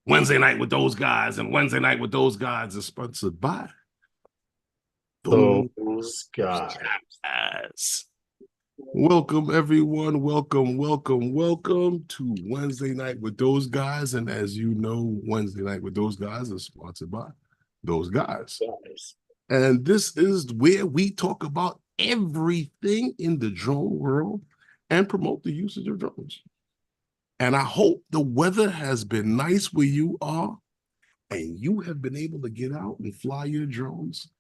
Wednesday night with those guys, and Wednesday night with those guys is sponsored by Those guys. guys. Welcome, everyone. Welcome to Wednesday night with those guys. And as you know, Wednesday night with those guys is sponsored by those guys. And this is where we talk about everything in the drone world and promote the usage of drones. And I hope the weather has been nice where you are and you have been able to get out and fly your drones,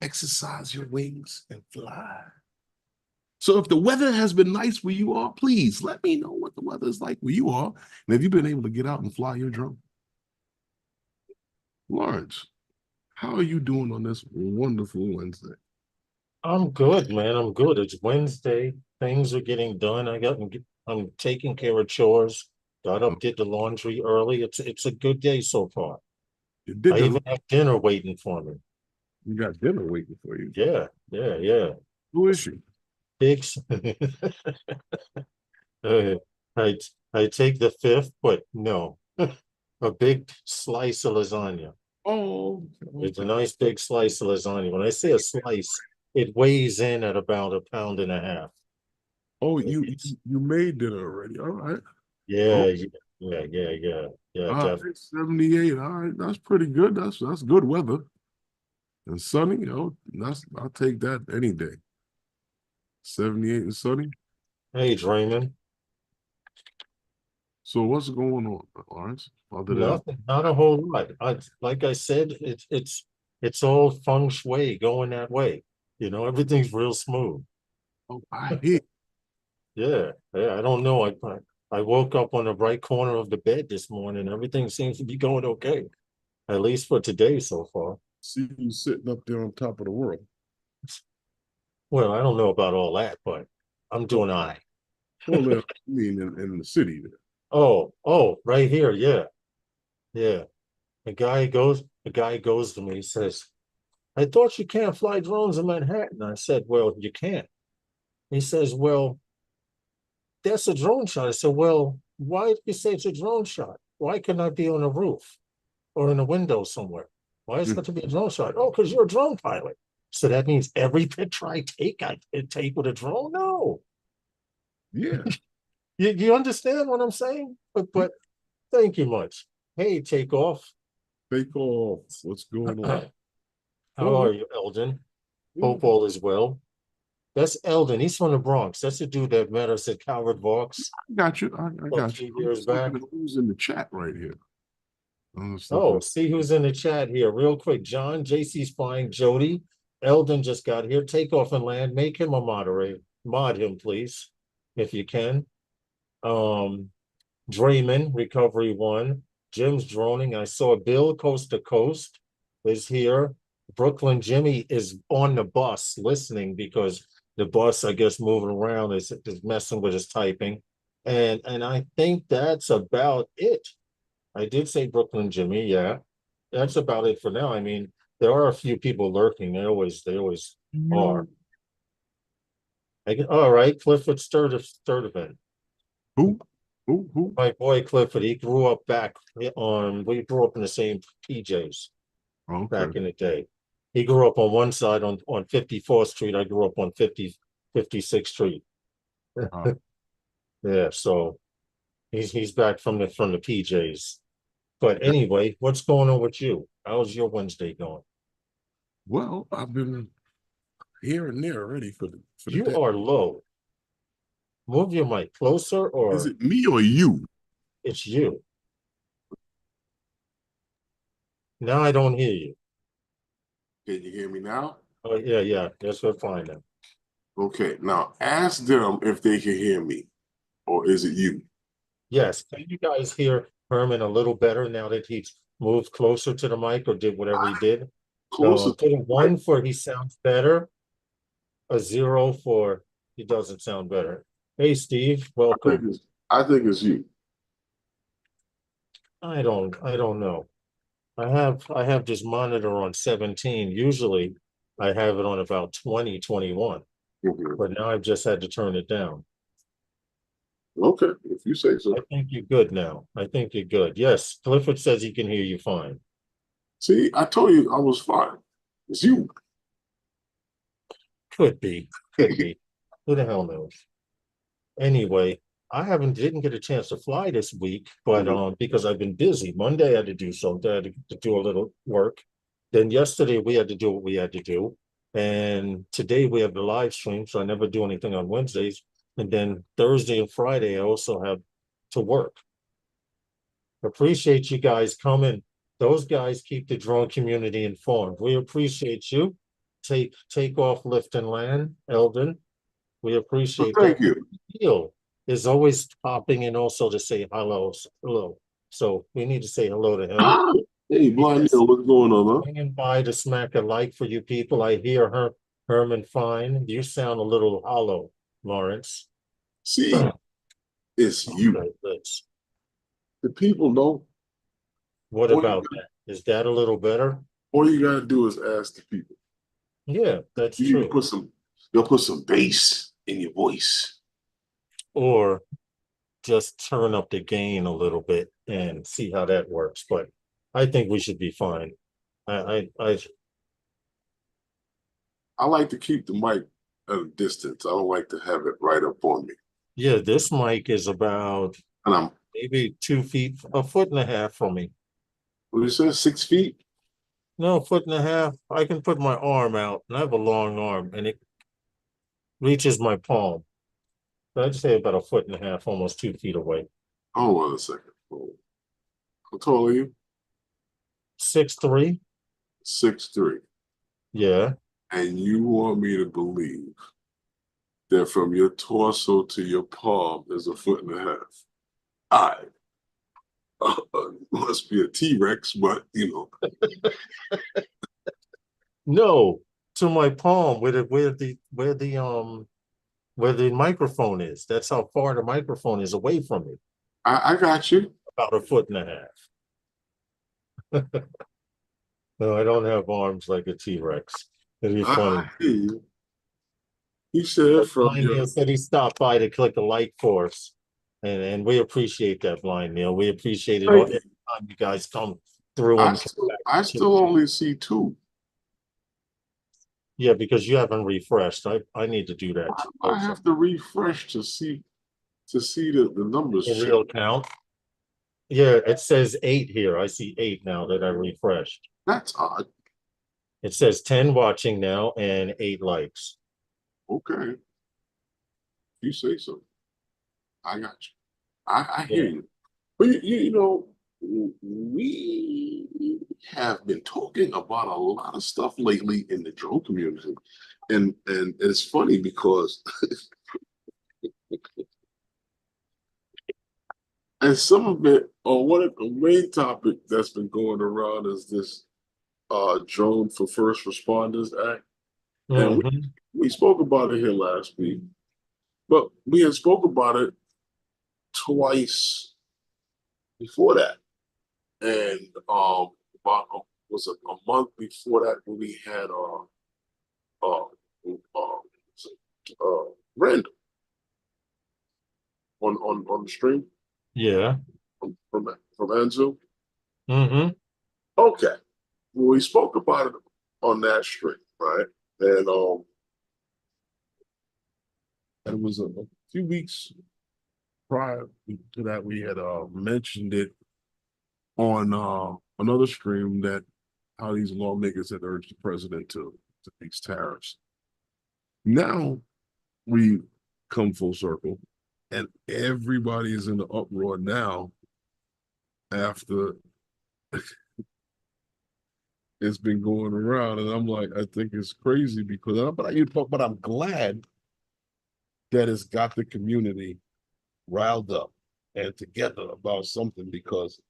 exercise your wings, and fly. So if the weather has been nice where you are, please let me know what the weather is like where you are. And if you've been able to get out and fly your drone. Lawrence, how are you doing on this wonderful Wednesday? I'm good, man. I'm good. It's Wednesday. Things are getting done. I'm taking care of chores. Got up, did the laundry early. It's a good day so far. You did I the, even have dinner waiting for me. you got dinner waiting for you. Yeah. Who is she? Pigs. Uh, I I take the fifth, but no. A big slice of lasagna. Oh, It's a okay. nice big slice of lasagna. When I say a slice, it weighs in at about a pound and a half. Oh, It's you made dinner already. All right. yeah, Oh, yeah, yeah, all definitely. right, 78. All right, that's pretty good. That's good weather. And sunny, I'll take that any day. 78 and sunny. Hey, Draymond. So what's going on, Lawrence? Other than Nothing, not a whole lot. Like I said, it's all feng shui going that way. Everything's real smooth. oh, I hear. Yeah. I don't know. I woke up on the right corner of the bed this morning. Everything seems to be going okay, at least for today so far. See you sitting up there on top of the world. Well, I don't know about all that, but I'm Oh, doing all right. well, I mean, in the city there. Oh, right here. Yeah. The guy goes to me, he says, I thought you can't fly drones in Manhattan. I said, well, you can't. He says, well, that's a drone shot. I said, well, why do you say it's a drone shot? Why couldn't I be on a roof or in a window somewhere? Why is it got to be a drone shot? Oh, because you're a drone pilot. So that means every picture I take with a drone? No. Yeah. You understand what I'm saying? But thank you much. Hey, take off. Take off. What's going on? How Oh, are you, Eldon? yeah. Hope all is well. That's Eldon. He's from the Bronx. That's the dude that met us at Calvert Vaux I got you. I a got you. few I'm years just looking back. at who's in the chat right here. I'm just looking Oh, at. see who's in the chat here, real quick. John, JC's flying. Jody, Eldon just got here. Take off and land. Make him a moderator. Mod him, please, if you can. Um, Draymond, Recovery One. Jim's droning. I saw Bill Coast to Coast is here. Brooklyn Jimmy is on the bus listening because the bus, I guess, moving around is messing with his typing. And I think that's about it. I did say Brooklyn Jimmy, yeah. That's about it for now. I mean, there are a few people lurking. They always are. You. All right, Clifford Sturdivant. Who? Who? My boy Clifford, he grew up back we grew up in the same PJs Okay. back in the day. He grew up on one side on 54th Street. I grew up on 56th Street. Uh, Yeah, so he's back from the PJs. But yeah. anyway, what's going on with you? How's your Wednesday going? Well, I've been here and there already for the You day. are low. Move your mic closer, Is or it me or you? it's you. Now I don't hear you. Can you hear me now? Oh yeah. That's what fine then. Okay. Now ask them if they can hear me, or is it you? Yes. Can you guys hear Herman a little better now that he's moved closer to the mic or did whatever he did? Closer to Put a the mic. one for he sounds better, a zero for he doesn't sound better. Hey Steve, I think welcome. it's I think it's you. I don't know. I have this monitor on 17. Usually I have it on about 20, 21, Mhm. but now I've just had to turn it down. Okay, if you say I so. think you're good now. I think you're good. Yes, Clifford says he can hear you fine. See, I told you I was fine. It's you. Could be, could be. Who the hell knows? Anyway, I haven't didn't get a chance to fly this week, but Mhm. because I've been busy. Monday I had to do something, I had to do a little work. Then yesterday we had to do what we had to do. And today we have the live stream, so I never do anything on Wednesdays. And then Thursday and Friday I also have to work. Appreciate you guys coming. Those guys keep the drone community informed. We appreciate you. Take off, lift and land, Eldon. We Well, appreciate that. thank you. Neil is always popping in also to say hello. Hello. So we need to say hello to him. Hey, He Blind is Neil, what's going on, huh? swinging by to smack a like for you people. I hear Herman fine. You sound a little hollow, Lawrence. See, it's you. Okay, let's. The people know. What All you, about that? Is that a little better? all you gotta do is ask the people. Yeah, that's You need to true. put some. You'll put some bass in your voice. Or just turn up the gain a little bit and see how that works. But I think we should be fine. I I like to keep the mic at a distance. I don't like to have it right up on me. yeah, this mic is about And I'm, maybe 2 feet, a foot and a half from me. what you say, 6 feet? No, a foot and a half. I can put my arm out, and I have a long arm, and it reaches my palm. So I'd say about a foot and a half, almost 2 feet away. Hold on a second. How tall are you? 6'3". 6'3". Yeah. And you want me to believe that from your torso to your palm is a foot and a half. I must be a T-Rex, but No, to my palm, where the microphone is. That's how far the microphone is away from me. I got you. About a foot and a half. No, I don't have arms like a T-Rex. It'd be I funny. hear you. He said from Blind your, Neil said he stopped by to click a like for us. And we appreciate that, Blind Neil. We appreciate it all thank every you. time you guys come through I and come still, back. I still only see two. Yeah, because you haven't refreshed. I need to do that I also. have to refresh to see the numbers The change. real count. Yeah, it says 8 here. I see 8 now that I refreshed. That's odd. It says 10 watching now and 8 likes. Okay, you say so. I got you. I hear Yeah. you. But we have been talking about a lot of stuff lately in the drone community, and it's funny because and some of it, or one of the main topic that's been going around is this Drone for First Responders Act, and Hmm. we spoke about it here last week, but we had spoke about it twice before that, and about was it a month before that when we had uh, uh, Randall on the stream Yeah. from Anzu. Hmm. Okay, well, we spoke about it on that stream, right? And it was a few weeks prior to that we had mentioned it on another stream that how these lawmakers had urged the president to fix tariffs. Now we come full circle, and everybody is in the uproar now after it's been going around, and I'm like, I think it's crazy because, but I'm glad that it's got the community riled up and together about something because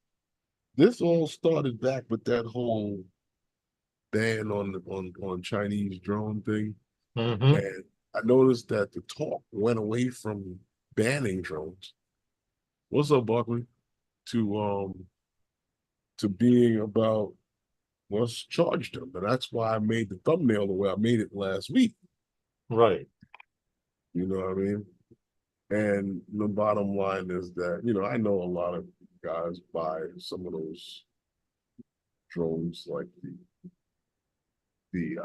this all started back with that whole ban on Chinese drone thing, Hmm. and I noticed that the talk went away from banning drones. What's up, Buckley? To being about what's charged them, and that's why I made the thumbnail the way I made it last week. Right. You know what I mean? And the bottom line is that, you know, I know a lot of guys buy some of those drones like the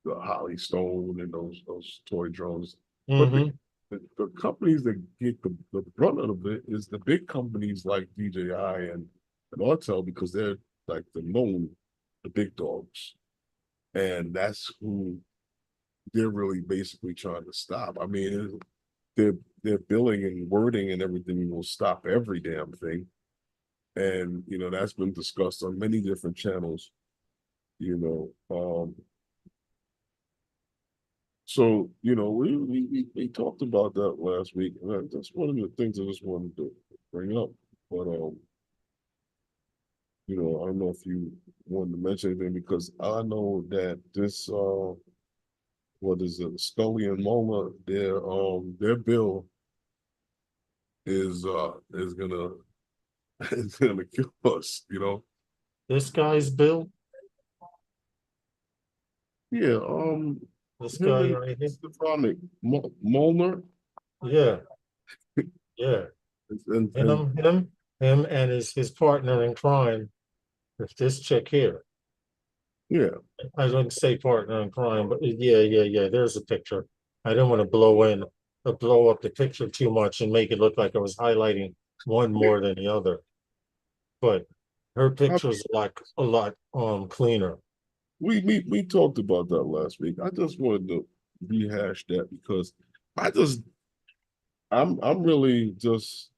the Holly Stone and those toy drones. But Mm-hmm. the companies that get the brunt of it is the big companies like DJI and Autel because they're like the big dogs. And that's who they're really basically trying to stop. I mean, their billing and wording and everything will stop every damn thing. And you know, that's been discussed on many different channels, you know. So, you know, we talked about that last week. And that's one of the things I just wanted to bring up. But you know, I don't know if you wanted to mention anything because I know that this what is it, Scully and Mola, their bill is gonna is gonna kill us, you know. This guy's Bill. Yeah, This him guy and right here. Stefanik Molnar Yeah, yeah. and Him and his partner in crime. If this chick here. yeah, I wouldn't say partner in crime, but yeah. There's a picture. I didn't want to blow up the picture too much and make it look like I was highlighting one more than the other. But her I, picture's a lot cleaner. we talked about that last week. I just wanted to rehash that because I just I'm really just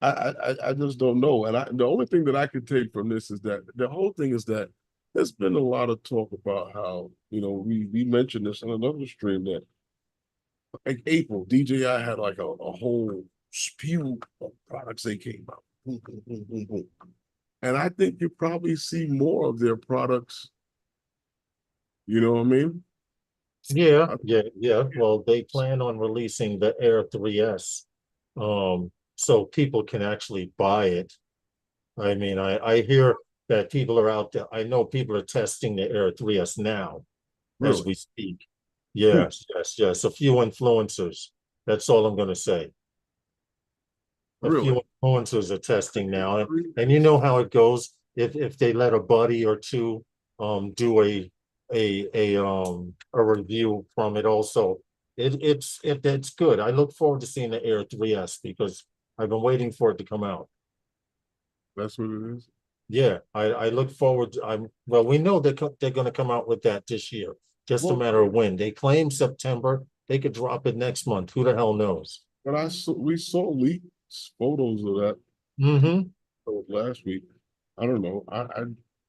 I just don't know. And the only thing that I could take from this is that the whole thing is that there's been a lot of talk about how, you know, we mentioned this on another stream that like April, DJI had like a whole spew of products they came out. Boom, boom, boom, boom, boom. And I think you probably see more of their products, you know what I mean? Yeah, I, yeah. Well, they plan on releasing the Air 3S, so people can actually buy it. I mean, I hear that people are out there. I know people are testing the Air 3S now as really? we speak. Who? Yes. A few influencers. That's all I'm going to say. A Really? few influencers are testing now, and you know how it goes. If they let a buddy or two do a review from it, also it's good. I look forward to seeing the Air 3S because I've been waiting for it to come out. That's what it is? Yeah, I look forward to, I'm well, we know they're going to come out with that this year. Just a Well, matter of when. They claim September. They could drop it next month. Who the hell knows? but we saw leaked photos of that Mm-hmm. last week. I don't know.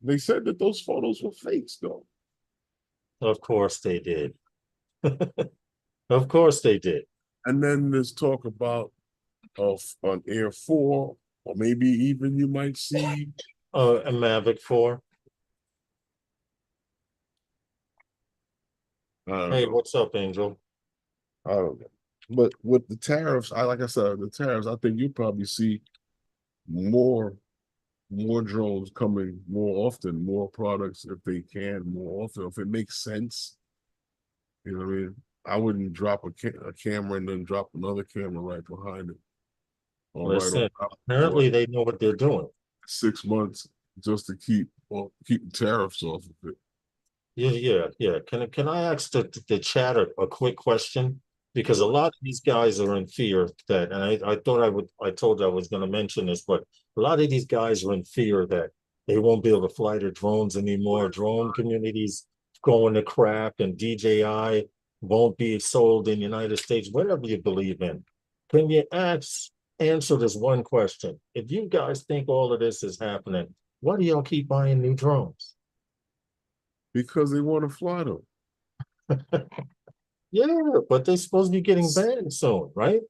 They said that those photos were fakes though. Of course they did. Of course they did. And then there's talk about of an Air 4, or maybe even you might see, A Mavic 4. I don't Hey, know. what's up, Angel? I don't know. But with the tariffs, like I said, the tariffs, I think you probably see more more drones coming more often, more products if they can, more often. If it makes sense, you know what I mean? I wouldn't drop a camera and then drop another camera right behind it or right on Listen, top for apparently they know what they're doing. 6 months just to keep the tariffs off of it. Yeah. Can I ask the chat a quick question? Because a lot of these guys are in fear that, and I thought I told you I was going to mention this, but a lot of these guys are in fear that they won't be able to fly their drones anymore. Drone communities going to crap, and DJI won't be sold in the United States, whatever you believe in. Can you answer this one question? If you guys think all of this is happening, why do y'all keep buying new drones? Because they want to fly them. Yeah, but they're supposed to be getting banned soon, right?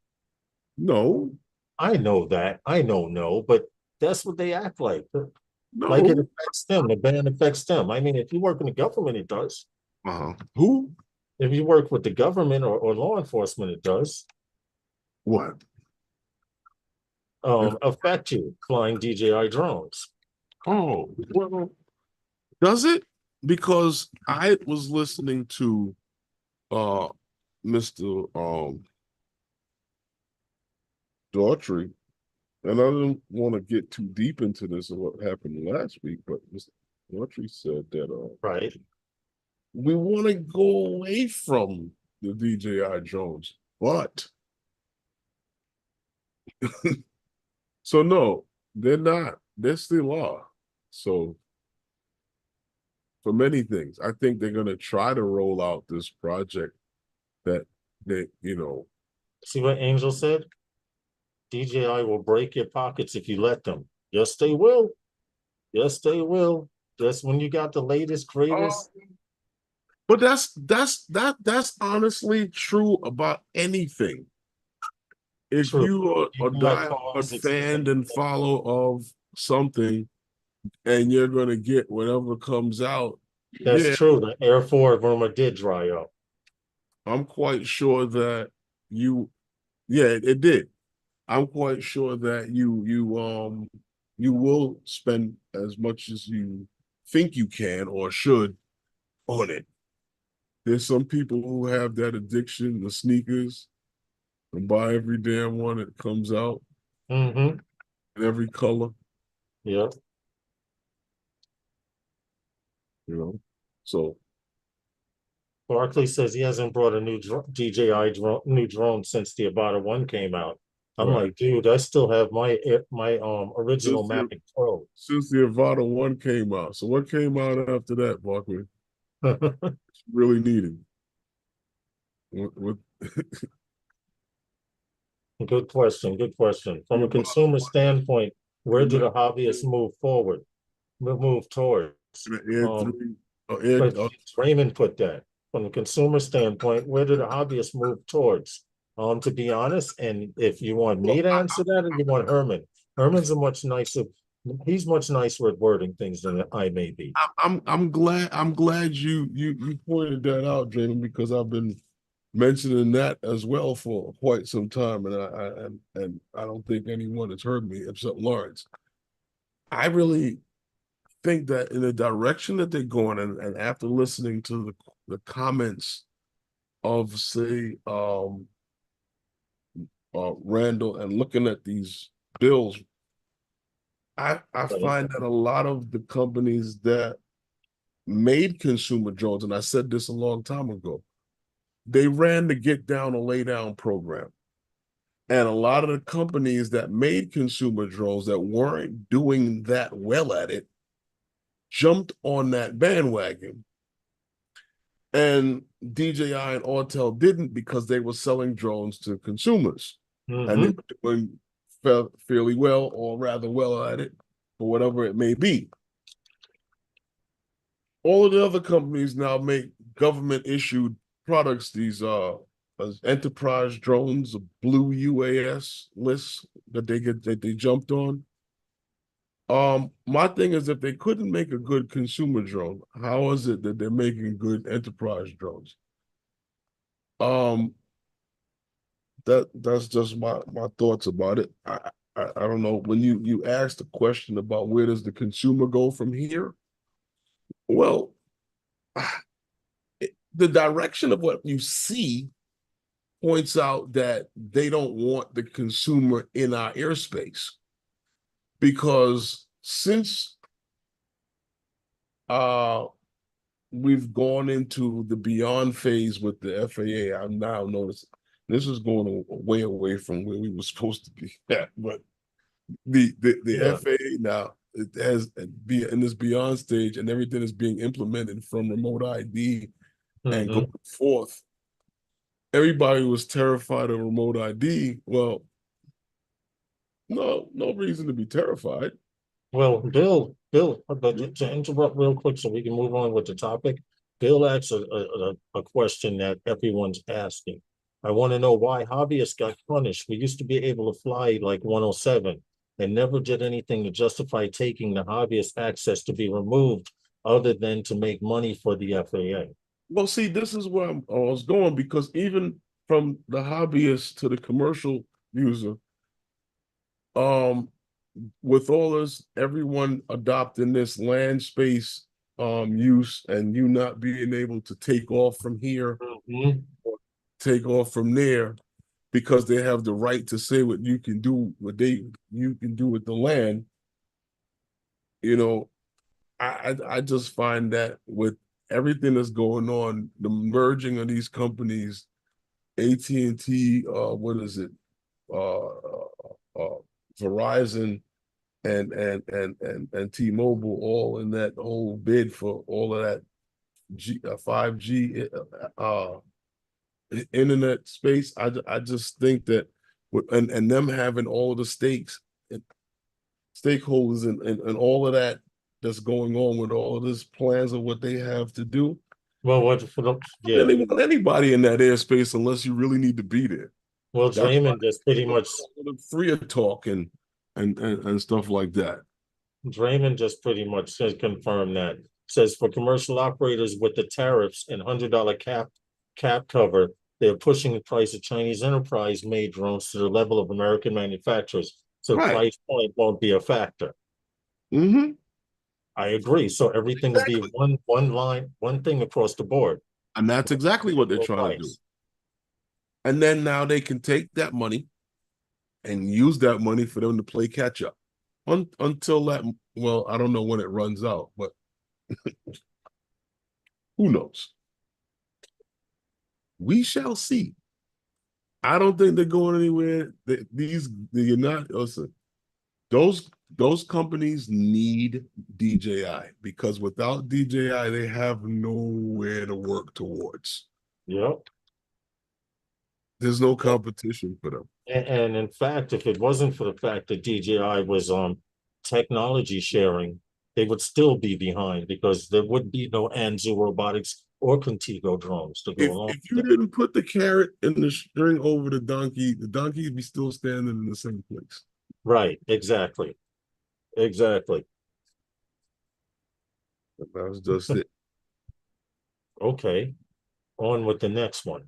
No, I know that. I know, no, but that's what they act like. Like it no. affects them. The ban affects them. I mean, if you work in the government, it does. Who? If you work with the government or law enforcement, it does What? If affect you flying DJI drones. oh well, does it? Because I was listening to uh Mr. Daughtry, and I didn't want to get too deep into this of what happened last week, but Mr. Daughtry said that Right. we want to go away from the DJI drones, but so no, they're not. They still are. So for many things, I think they're going to try to roll out this project that they. See what Angel said? DJI will break your pockets if you let them. Yes, they will. Yes, they will. Just when you got the latest, Oh, greatest. but that's honestly true about anything. If True. you are a People at diehard cars, it's different. fan and follow of something, and you're gonna get whatever comes out, That's yeah, true. The Air Force rumor did dry up. I'm quite sure that you, yeah, it did. I'm quite sure that you will spend as much as you think you can or should on it. There's some people who have that addiction, the sneakers, and buy every damn one that comes out Mm-hmm. in every color, Yeah. you know. So Barkley says he hasn't brought a new DJI new drone since the Avata 1 came out. I'm right. like, dude, I still have my original Since the Mavic Pro. since the Avata 1 came out. So what came out after that, Barkley? Really needed. With Good question. Good question. the From a Avata consumer 1 standpoint, where came do the out, hobbyists move forward? Move towards? the Air Um, 3, Air, but Raymond put that from a consumer standpoint, where do the hobbyists move towards? To be honest, and if you want me well, to answer that, or you want Herman, Herman's a much nicer. He's much nicer at wording things than I may be. I'm glad you pointed that out, Draymond, because I've been mentioning that as well for quite some time, and I don't think anyone has heard me except Lawrence. I really think that in the direction that they're going, and after listening to the comments of say Randall and looking at these bills, I Right? find that a lot of the companies that made consumer drones, and I said this a long time ago, they ran the get down or lay down program. And a lot of the companies that made consumer drones that weren't doing that well at it jumped on that bandwagon. And DJI and Autel didn't because they were selling drones to consumers. And they Mm-hmm. were doing fairly well or rather well at it, or whatever it may be. All of the other companies now make government issued products, these enterprise drones, a blue UAS list that they jumped on. My thing is if they couldn't make a good consumer drone, how is it that they're making good enterprise drones? Um, that's just my thoughts about it. I don't know. When you asked the question about where does the consumer go from here? Well, the direction of what you see points out that they don't want the consumer in our airspace because since uh we've gone into the beyond phase with the FAA, I've now noticed this is going way away from where we were supposed to be at, but the Yeah. FAA now it has be in this beyond stage and everything is being implemented from remote ID and going Mm-hmm. forth. Everybody was terrified of remote ID. Well, no reason to be terrified. Well, Bill, but to interrupt real quick so we can move on with the topic, Bill asks a question that everyone's asking. I want to know why hobbyists got punished. We used to be able to fly like 107 and never did anything to justify taking the hobbyist access to be removed other than to make money for the FAA. Well, see, this is where I was going because even from the hobbyist to the commercial user, um, with all this, everyone adopting this land space use and you not being able to take off from here, Mhm. take off from there, because they have the right to say what you can do, you can do with the land. You know, I just find that with everything that's going on, the merging of these companies, AT&T, what is it, Verizon and T-Mobile, all in that whole bid for all of that 5G internet space. I just think that and them having all the stakeholders and all of that that's going on with all of this plans of what they have to do. Well, what for the They yeah. don't want anybody in that airspace unless you really need to be there. Well, That's why Draymond just pretty much freer talk and stuff like that. Draymond just pretty much says confirmed that. Says for commercial operators with the tariffs and $100 cap cover, they're pushing the price of Chinese enterprise made drones to the level of American manufacturers. So Right. price point won't be a factor. Mm-hmm. I agree. So everything will be Exactly. one line, one thing across the board. And that's exactly what they're Low trying to do. price. And then now they can take that money and use that money for them to play catch up until that, well, I don't know when it runs out, but who knows? We shall see. I don't think they're going anywhere. You're not, listen, those companies need DJI because without DJI, they have nowhere to work towards. Yep. There's no competition for them. And in fact, if it wasn't for the fact that DJI was technology sharing, they would still be behind because there would be no Anzu robotics or Contigo drones to go along If you with didn't put the carrot and the string over the donkey would be still standing in the same place. Right, exactly. Exactly. That was just it. Okay. On with the next one.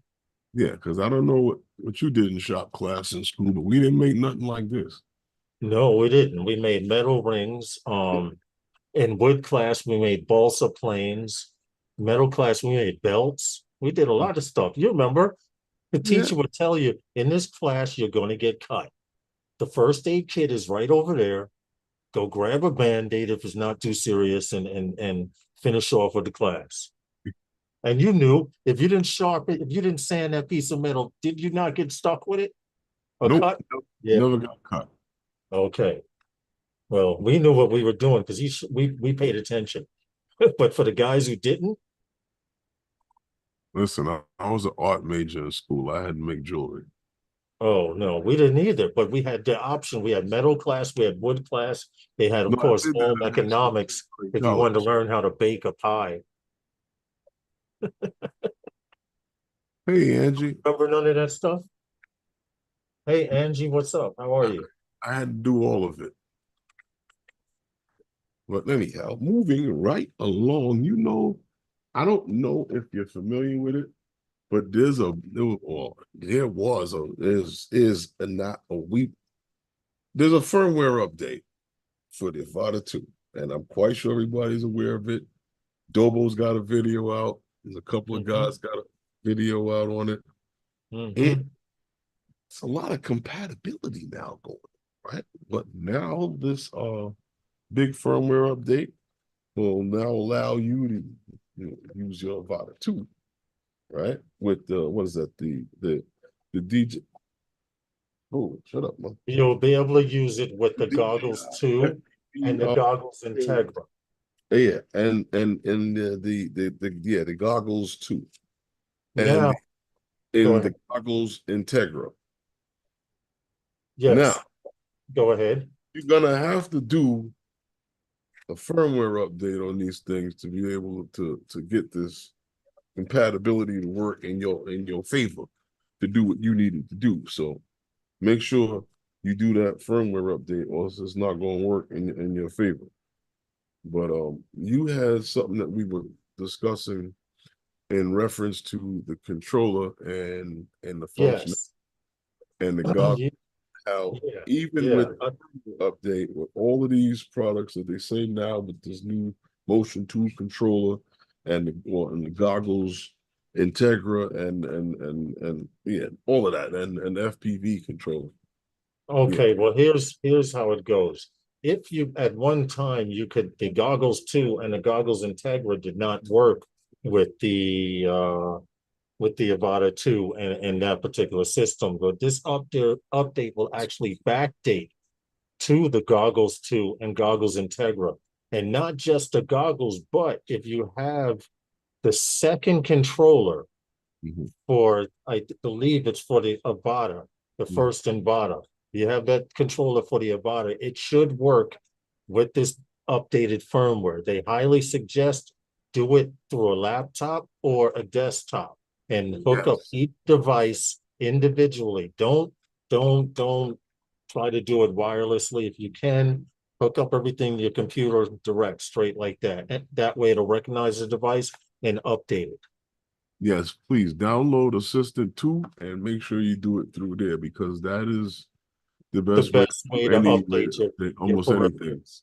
Yeah, because I don't know what you did in shop class in school, but we didn't make nothing like this. No, we didn't. We made metal rings. In wood class, we made balsa planes. Metal class, we made belts. We did a lot of stuff. You remember the Yeah. teacher would tell you in this class, you're going to get cut. The first aid kit is right over there. Go grab a band-aid if it's not too serious and finish off with the class. And you knew if you didn't sharpen, if you didn't sand that piece of metal, did you not get stuck with it or Nope. cut? Yeah. Never got cut. Okay. Well, we knew what we were doing because we paid attention. But for the guys who didn't, Listen, I was an art major in school. I had to make jewelry. oh no, we didn't either. But we had the option. We had metal class, we had wood class. They had, of No, I course, did that home in high school economics in if you wanted to college. learn how to bake a pie. Hey, Angie. Remember none of that stuff? Hey Angie, what's up? How are I, you? I had to do all of it. But anyhow, moving right along, I don't know if you're familiar with it, but there was a is a not a we there's a firmware update for the Avata 2, and I'm quite sure everybody's aware of it. Dobo's got a video out. There's a couple of Mm-hmm. guys got a video out on it. Mm-hmm. It's a lot of compatibility now going, right? But now this big firmware update will now allow you to use your Avata 2, right? With the what is that? The DJ. Oh, shut up, man. You'll be able to use it with the goggles DJI too, and the goggles Integra. yeah, and the goggles too, and Now, go in ahead. the goggles Integra. Now Yes, go ahead. you're gonna have to do a firmware update on these things to be able to get this compatibility to work in your favor to do what you needed to do. So make sure you do that firmware update, or it's not going to work in your favor. But you had something that we were discussing in reference to the controller and the function Yes. and the GOG, Yeah, how yeah, even yeah. with the update with all of these products that they say now with this new motion 2 controller and the goggles Integra and yeah, all of that and FPV control. Yeah. Okay, well, here's how it goes. If you at one time you could the goggles 2 and the goggles Integra did not work with the Avata 2 and that particular system, but this update will actually backdate to the goggles 2 and goggles Integra. And not just the goggles, but if you have the second controller Mhm. for, I believe it's for the Avata, the Mhm. first Avata. You have that controller for the Avata. It should work with this updated firmware. They highly suggest do it through a laptop or a desktop and hook up Yes. each device individually. Don't try to do it wirelessly. If you can, hook up everything to your computer direct, straight like that. And that way it'll recognize the device and update it. Yes, please download Assistant 2 and make sure you do it through there because that is the The best way best to way do to any update your almost anything. peripherals.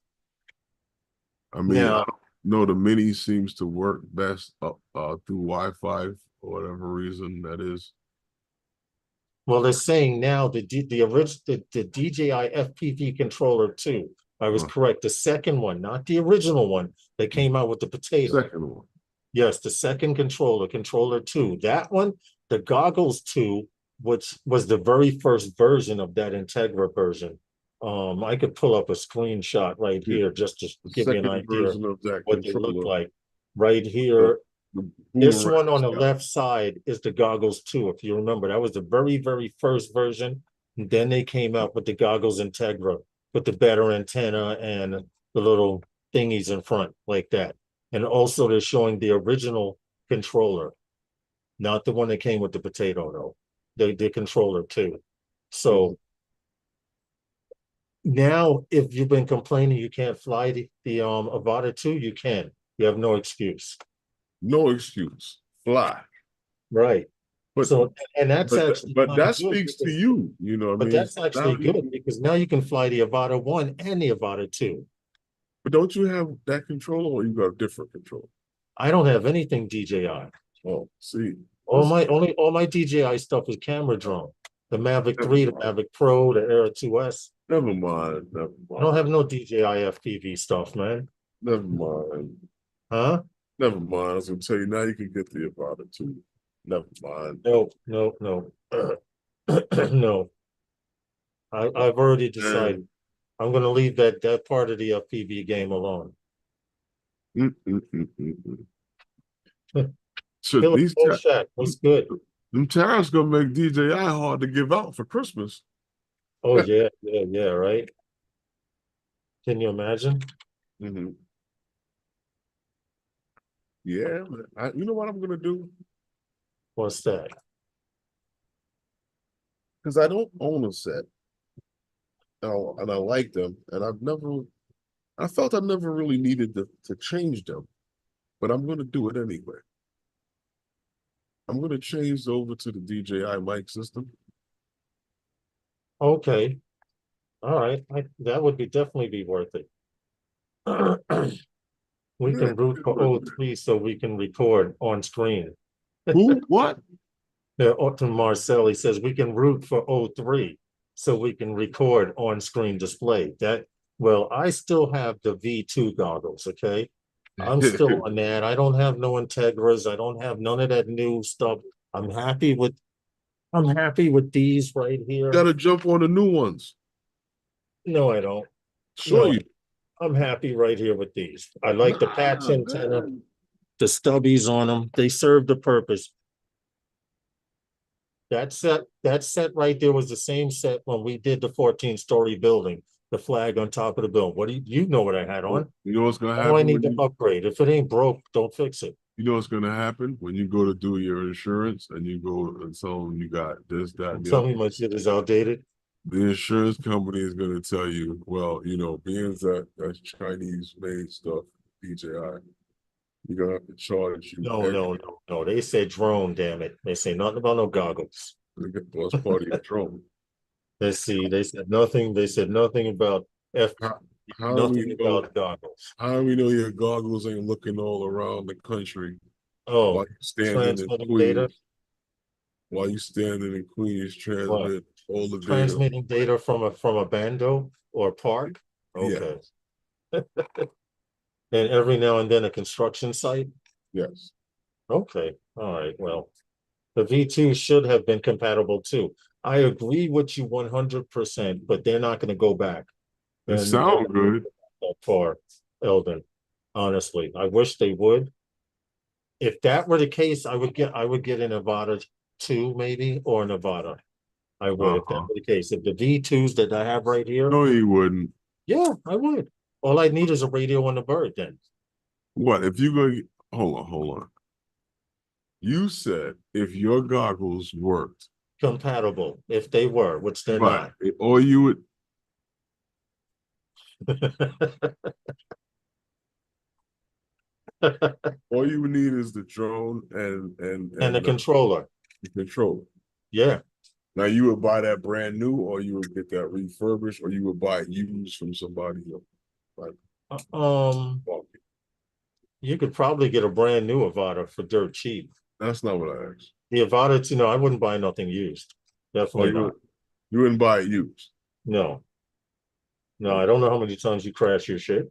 I mean, I Now, don't know the mini seems to work best through Wi-Fi for whatever reason that is. well, they're saying now the original the DJI FPV controller 2. I was Uh, correct. The second one, not the original one that came out with the potato. Second one. Yes, the second controller, controller 2. That one, the goggles 2, which was the very first version of that Integra version. I could pull up a screenshot right Yeah, here just to the give you an second idea version of that what they look controller, like. Right the, here, the this boomerang one on the scout. left side is the goggles 2. If you remember, that was the very, very first version. And then they came out with the goggles Integra with the better antenna and the little thingies in front like that. And also they're showing the original controller, not the one that came with the potato though. The controller too. Mhm. So now if you've been complaining you can't fly the Avata 2, you can. You have no excuse. No excuse. Fly. Right. But So, and that's actually but kind of that good speaks to because, you. You know what I but mean? that's actually Now good because now you can fly the Avata 1 and the Avata 2. but don't you have that controller or you got a different controller? I don't have anything DJI. Oh, see, All this my only all my DJI stuff is camera drone. The Mavic never 3, the mind. Mavic Pro, the Air 2S. Never mind. Never I don't mind. have no DJI FPV stuff, man. Never mind. Huh? Never mind. I was gonna tell you now you can get the Avata too. Never mind. No, no, no. No. I've already decided. And I'm gonna leave that part of the FPV game alone. mm, mm, mm, mm, mm. So Killer these Shack, what's good? them tariffs gonna make DJI hard to give out for Christmas. Oh yeah, yeah, yeah, right. Can you imagine? Mhm. Yeah, man. You know what I'm gonna do? What's that? Because I don't own a set, and I like them, and I felt I never really needed to change them, but I'm gonna do it anyway. I'm gonna change over to the DJI mic system. Okay. All right. That would be definitely be worth it. We Yeah, can root it for would. O3 so we can record on screen. Who? What? Autumn Marcelli says we can root for O3 so we can record on screen display. Well, I still have the V2 goggles, okay? I'm still on that. I don't have no Integras. I don't have none of that new stuff. I'm happy with I'm happy with these right here. Gotta jump on the new ones. No, I don't. Sure No, you. I'm happy right here with these. I like the patch Nah, antenna, man. the stubbies on them. They serve the purpose. That set right there was the same set when we did the 14-story building, the flag on top of the building. What do you know what I had You on? know what's gonna Oh, I happen need when to you upgrade. If it ain't broke, don't fix it. you know what's gonna happen when you go to do your insurance and you go and tell them you got this, that, and Don't the tell other. me my shit is outdated. The insurance company is gonna tell you, well, being that that's Chinese made stuff, DJI, you're gonna have to charge you No, extra. no, no, no. They said drone, damn it. They say nothing about no goggles. Well, it's part of your drone. They said nothing about F, How, how do nothing we know? about goggles. How do we know your goggles ain't looking all around the country? Oh, while you standing in transmitting data. Queens, while you standing in Queens, What? transmit all the data. Transmitting data from a bando or park. Yeah, Okay. And every now and then a construction site. yes. Okay. All right. Well, the V2 should have been compatible too. I agree with you 100%, but they're not going to go back. It And they're sounds not good. that far, Eldon. Honestly, I wish they would. If that were the case, I would get an Avata 2 maybe or an Avata. I would if that Uh-huh. were the case. If the V2s that I have right here, No, you wouldn't. yeah, I would. All I need is a radio on the bird then. What if you go? Hold on. You said if your goggles worked, Compatible, if they were, which they're right? not. Or you would, all you would need is the drone And the and controller. the controller. Yeah. Now you would buy that brand new, or you would get that refurbished, or you would buy it used from somebody else. Like, well, You could probably get a brand new Avata for dirt cheap. that's not what I asked. The Avata, I wouldn't buy nothing used. Oh, Definitely not. you wouldn't buy it used. No, no, I Okay. don't know how many times you crash your shit.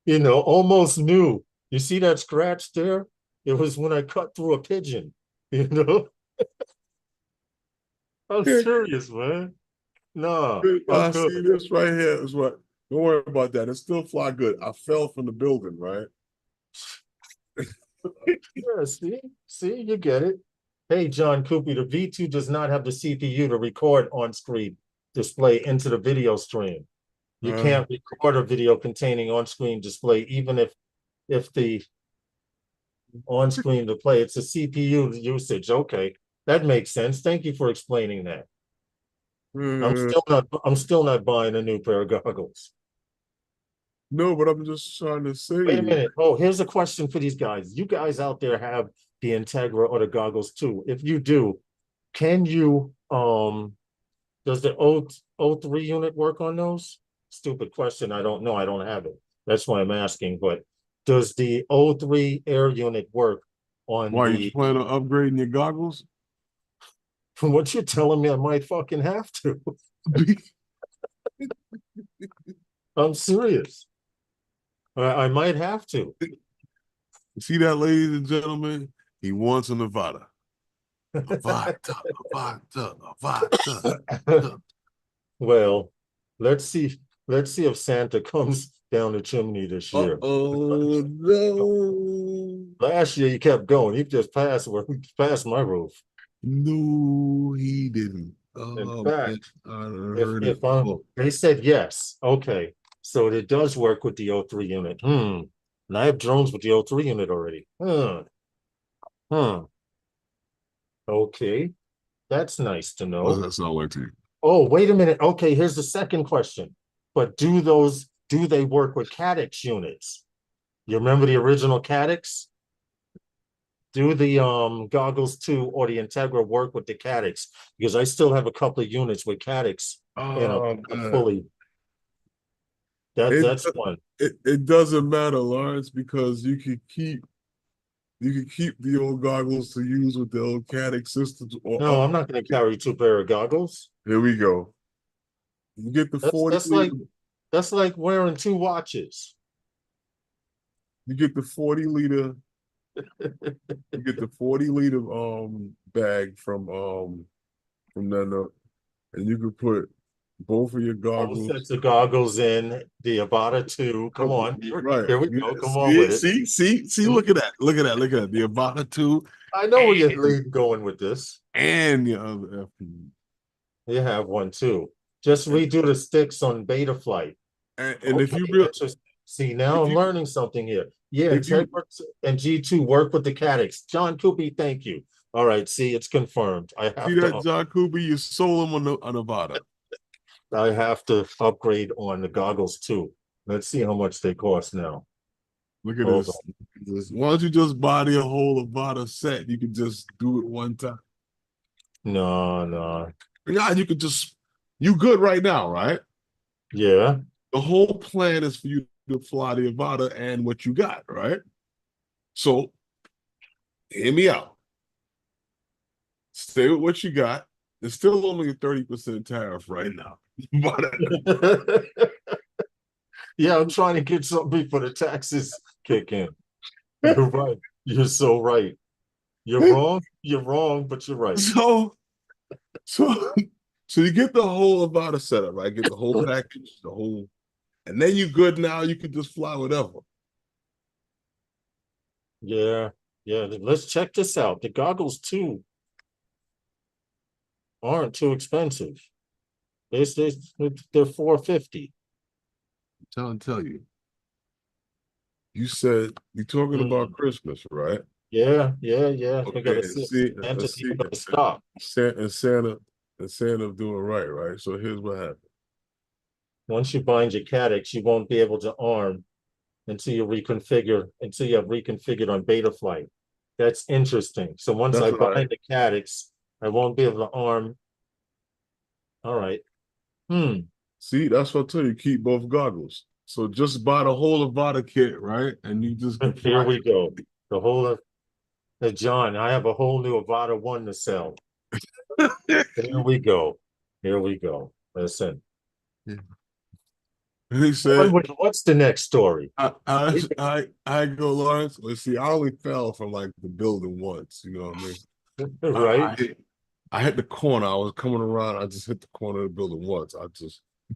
Almost new. You see that scratch there? It was when I cut through a pigeon. You know, I'm serious, man. Nah, I'm I good. see this right here is what. Don't worry about that. It still fly good. I fell from the building, right? Yeah, see, you get it. Hey, John Coopy, the V2 does not have the CPU to record on-screen display into the video stream. You Uh, can't record a video containing on-screen display, even if the on-screen display, it's a CPU usage. Okay, that makes sense. Thank you for explaining that. uh, I'm still not buying a new pair of goggles. no, but I'm just trying to Wait a say, minute. Oh, here's a question for these guys. You guys out there have the Integra or the goggles too. If you do, can you does the O3 unit work on those? Stupid question. I don't know. I don't have it. That's why I'm asking. But does the O3 air unit work on why you the plan on upgrading your goggles? from what you're telling me, I might fucking have to. I'm serious. I might have to. See that, ladies and gentlemen? He wants a Nevada. Avata, Avata, Avata. Well, let's see. Let's see if Santa comes down the chimney this year. Uh-oh, no. Last year he kept going. He just passed my roof. No, he didn't. In Oh, man, fact, I if heard it. if I Oh, they said yes, okay, so it does work with the O3 unit. And I have drones with the O3 unit already. Hmm. Okay, that's nice to what does know. that sound like to you? Oh, wait a minute. Okay, here's the second question. But do they work with Cadix units? You remember the original Cadix? Do the goggles 2 or the Integra work with the Cadix? Because I still have a couple of units with Cadix in Oh, a man. fully. That It, that's one. it doesn't matter, Lawrence, because you could keep the old goggles to use with the old Cadix systems or No, up. I'm not going to carry two pair of goggles. Here we go. You get the That's 40 that's like liter, that's like wearing two watches. you get the 40 liter, you get the 40 liter bag from Nana, and you could put both of your Both goggles. sets of goggles in the Avata 2. Come on, Right. here we Yeah, go. Come on see, with it. see, look at that. Look at that. Look at that. The Avata 2 I know where you're and, leading going with this. and your other FPV. You have one too. Just redo the sticks on Beta Flight. And if Okay, you real interesting. See, now if I'm you learning something here. Yeah, if you Integra and G2 work with the Cadix. John Coopy, thank you. All right, see, it's confirmed. see that John Cooper, you sold him on Avata. I have to upgrade on the goggles too. Let's see how much they cost now. Look at Hold this. on. Why don't you just buy the whole Avata set? You could just do it one time. No, no. Yeah, you good right now, right? Yeah. The whole plan is for you to fly the Avata and what you got, right? So hear me out. Stay with what you got. It's still only a 30% tariff right now. But Yeah, I'm trying to get something before the taxes kick in. You're right. You're so right. You're wrong. You're wrong, but you're right. So so you get the whole Avata setup, right? Get the whole package, the whole, and then you good now. You can just fly whatever. Yeah, yeah. Let's check this out. The goggles too aren't too expensive. They they're $450. Tell you. You said you're talking about Christmas, right? Yeah, yeah, yeah. We Okay, gotta and see. see, and Santa's see, even gonna stop. and Santa doing right? So here's what happened. Once you bind your cadex, you won't be able to arm until you have reconfigured on Betaflight. That's interesting. So once I That's right. bind the cadex, I won't be able to arm. All right. Hmm. See, that's what I tell you. Keep both goggles. So just buy the whole Avata kit, right? And you just can Here fly. we go. The whole of John, I have a whole new Avata 1 to sell. Here we go. Here we go. Listen. He said, What's the next story? I go, Lawrence. Let's see. I only fell from like the building once. You know what I mean? Right? I hit the corner. I was coming around. I just hit the corner of the building once.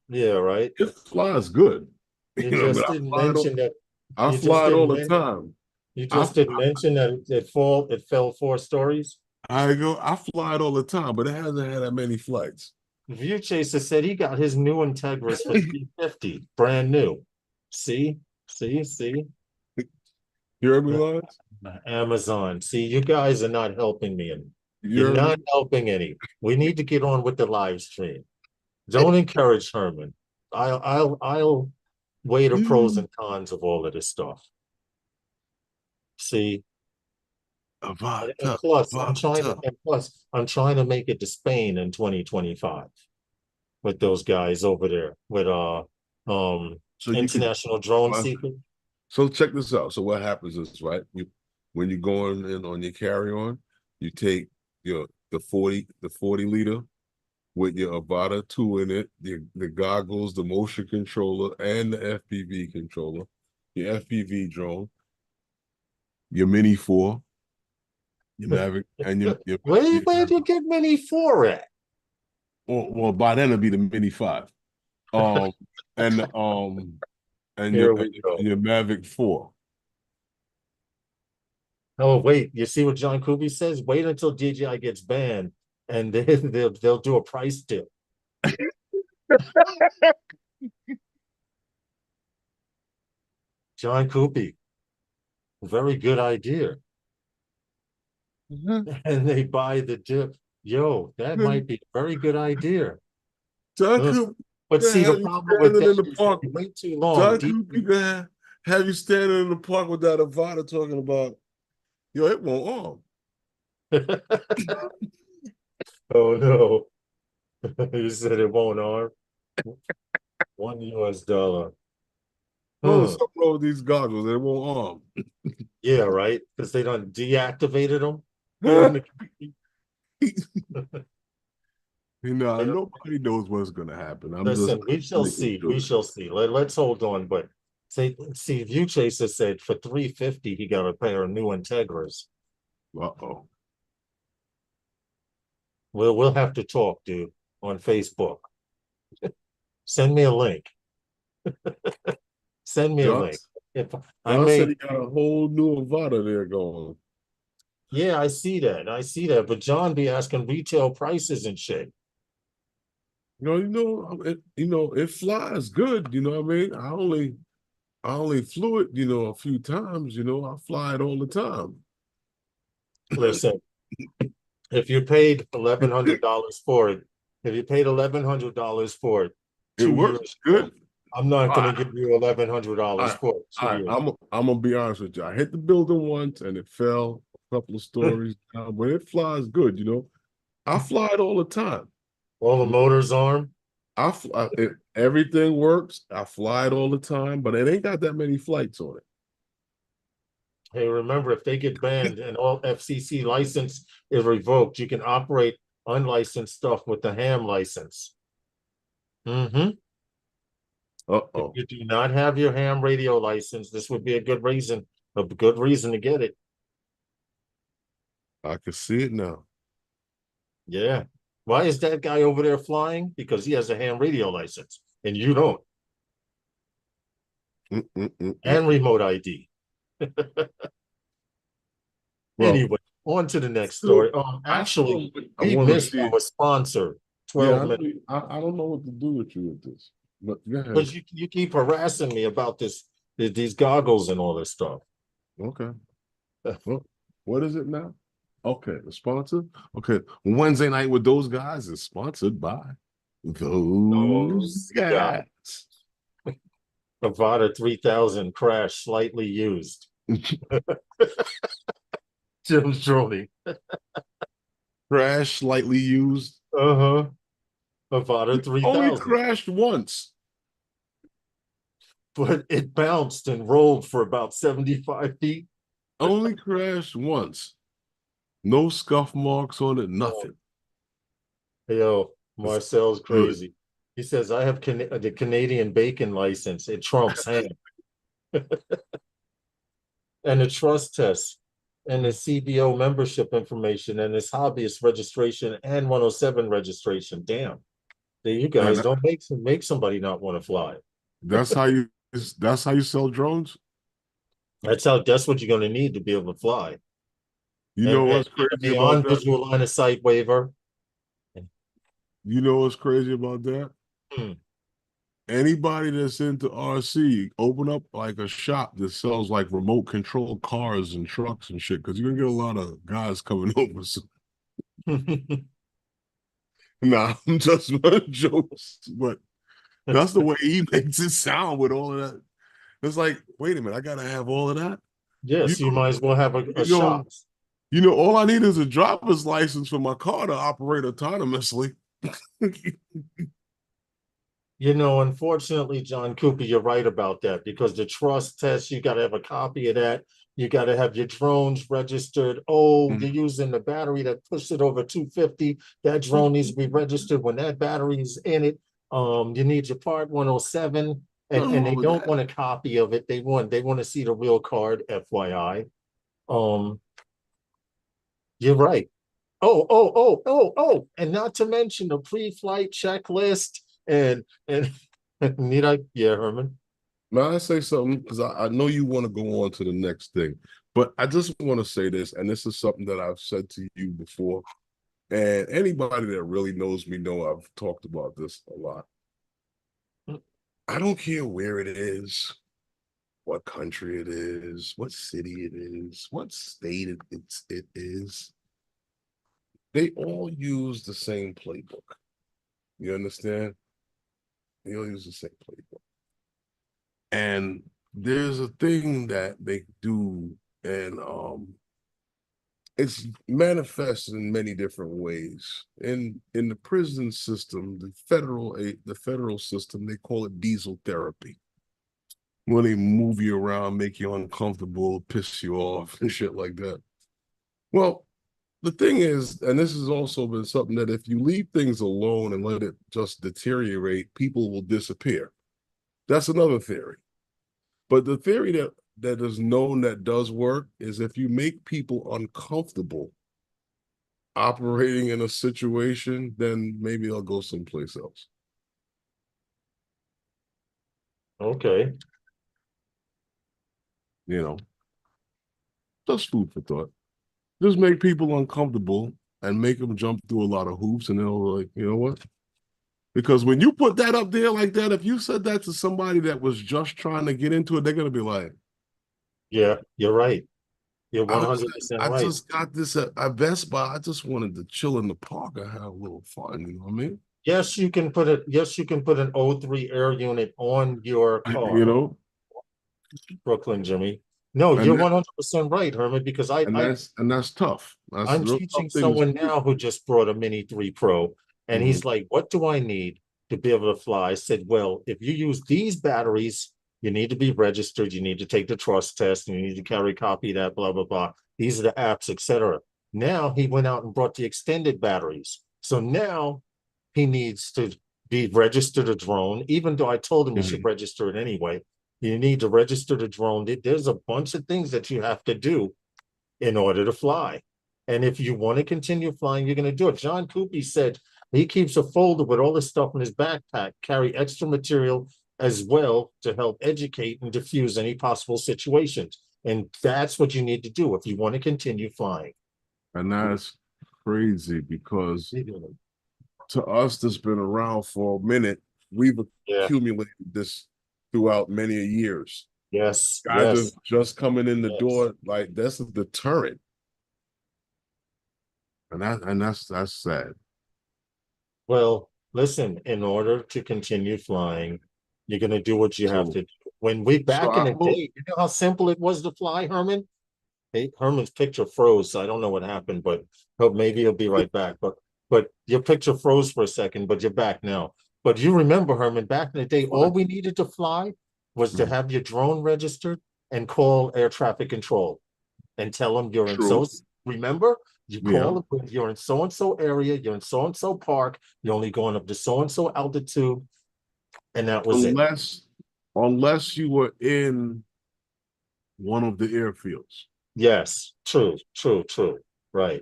Yeah, right. It flies good. You You know, just but didn't mention that. I You just fly it all didn't the mention. time. You I just didn't mention that it fell 4 stories. I fly it all the time, but it hasn't had that many flights. View Chaser said he got his new Integris for 350, brand new. See, see. You heard me, Lawrence? Amazon. See, you guys are not helping me any. You You're heard me? not helping any. We need to get on with the live stream. Don't encourage Herman. I'll weigh the pros and cons of all of this stuff. See, and Avata, plus Avata. I'm trying to make it to Spain in 2025 with those guys over there with So you could international drone seeker. so check this out. So what happens is, right, when you're going in on your carry-on, you take the 40 liter with your Avata 2 in it, the goggles, the motion controller, and the FPV controller, your FPV drone, your Mini 4, your Mavic, and Where'd you get Mini 4 at? well, by then it'll be the Mini 5. Um and and Here we go. your Mavic 4. Oh, wait, you see what John Kubi says? Wait until DJI gets banned and they'll do a price deal. John Kubi, very good idea. And they buy the dip. Yo, that might be a very good idea. John Coop But see, the have you problem with standing in that the is park. you wait too long. John Coop have you standing in the park with that Avata talking about, yo, it won't arm. Oh no. You said it won't arm. $1. Oh, Hmm. something wrong with these goggles, it won't Yeah, right. Because they done deactivated them. arm. Yeah. Nobody knows what's gonna happen. I'm just Listen, we shall making see. We sure. shall see. Let's hold on. But see, View Chaser said for 350 he got a pair of new Integras. Uh-oh. We'll have to talk, dude, on Facebook. Send me a link. Send me a John, link. If I John said made, he got a whole new Avata there going. yeah, I see that. I see that. But John be asking retail prices and shit. It flies good, you know what I mean? I only flew it, a few times, I fly it all the time. Listen, if you paid $1,100 for it, if you paid $1,100 for it It 2 years works ago, good. I'm not I, gonna give you $1,100 I, for it 2 years. I'm gonna be honest with you. I hit the building once and it fell a couple of stories down, but it flies good. I fly it all the time. All the motors arm. I fly it. Everything works. I fly it all the time, but it ain't got that many flights on it. Hey, remember, if they get banned and all FCC license is revoked, you can operate unlicensed stuff with the ham license. Mm-hmm. If Uh-oh. you do not have your ham radio license, this would be a good reason to get it. I can see it now. Yeah. Why is that guy over there flying? Because he has a ham radio license and you don't, and Mm-mm-mm-mm. remote ID. Well, Anyway, on to the next story. still, I Actually, still, I we want to missed see. our sponsor, Yeah, 12 minutes. I don't know what to do with you with this. But go ahead. Because you keep harassing me about these goggles and all this stuff. Okay. Well, what is it now? Okay, the sponsor. Okay, Wednesday night with those guys is sponsored by those Those guys. guys. Avata 3000 crash, slightly used. Jim's trolling. Crash slightly used. Uh-huh. Avata Only 3000. crashed once. But it bounced and rolled for about 75 feet. Only crashed once. No scuff marks on it. Oh, Nothing. yo, It's Marcel's good. crazy. He says, I have the Canadian bacon license. It trumps ham. And the trust test and the CBO membership information and his hobbyist registration and 107 registration. Damn. You guys And don't make somebody not want to fly. that's how you. That's how you sell drones. That's what you're going to need to be able to fly. You know And what's crazy about beyond that? visual line of sight waiver. You know what's crazy about that? Hmm. Anybody that's into RC, open up like a shop that sells like remote control cars and trucks and shit, because you're gonna get a lot of guys coming over. So, nah, I'm just jokes, but that's the way he makes it sound with all of that. It's like, wait a minute, I gotta have all of that. You Yes, you might as well have a you know, shop. all I need is a driver's license for my car to operate autonomously. Unfortunately, John Cooper, you're right about that because the trust test, you got to have a copy of that. You got to have your drones registered. Oh, you're using the battery that pushed it over 250. That drone needs to be registered when that battery is in it. You need your part 107, Nothing and wrong they with don't that. want a copy of it. They want to see the real card, FYI. Um, you're right. And not to mention the pre-flight checklist and need I? Yeah, Herman. May I say something? Because I know you want to go on to the next thing, but I just want to say this, and this is something that I've said to you before, and anybody that really knows me know I've talked about this a lot. I don't care where it is, what country it is, what city it is, what state it is. They all use the same playbook. You understand? They all use the same playbook. And there's a thing that they do, and it's manifested in many different ways. In the prison system, the federal system, they call it diesel therapy. When they move you around, make you uncomfortable, piss you off, and shit like that. Well, the thing is, and this has also been something that if you leave things alone and let it just deteriorate, people will disappear. That's another theory. But the theory that is known that does work is if you make people uncomfortable operating in a situation, then maybe I'll go someplace else. Okay. You know, just food for thought. Just make people uncomfortable and make them jump through a lot of hoops, and they'll like, you know what? Because when you put that up there like that, if you said that to somebody that was just trying to get into it, they're gonna be like, Yeah, you're right. You're I was 100% I right. just got this at Best Buy. I just wanted to chill in the park and have a little fun, you know what I mean? Yes, you can put an O3 air unit on your You car, know, Brooklyn Jimmy. No, and you're that, 100% right, Herman, because and that's tough. That's I'm a real teaching tough thing to someone do. now who just brought a Mini 3 Pro, and Mhm. he's like, "What do I need?" to be able to fly. I said, well, if you use these batteries, you need to be registered, you need to take the trust test, and you need to carry a copy of that, blah, blah, blah. These are the apps, etc. Now he went out and brought the extended batteries. So now he needs to be registered a drone, even though I told him he should register it anyway. You need to register the drone. There's a bunch of things that you have to do in order to fly. And if you want to continue flying, you're going to do it. John Coopy said he keeps a folder with all this stuff in his backpack, carry extra material as well to help educate and diffuse any possible situations. And that's what you need to do if you want to continue flying. And that's crazy because to us that's been around for a minute, we've accumulated this throughout many years. Yes. Guys just coming in the door, like that's a deterrent. And that's sad. Well, listen, in order to continue flying, you're gonna do what you have to do. When we back in the day, you know how simple it was to fly, Herman? Hey, Herman's picture froze, so I don't know what happened, but maybe he'll be right back. But your picture froze for a second, but you're back now. But you remember, Herman, back in the day, all we needed to fly was to have your drone registered and call air traffic control and tell them you're in remember? You call them, you're in so-and-so area, you're in so-and-so park, you're only going up to so-and-so altitude, and that was it. Unless you were in one of the airfields. Yes, true. Right.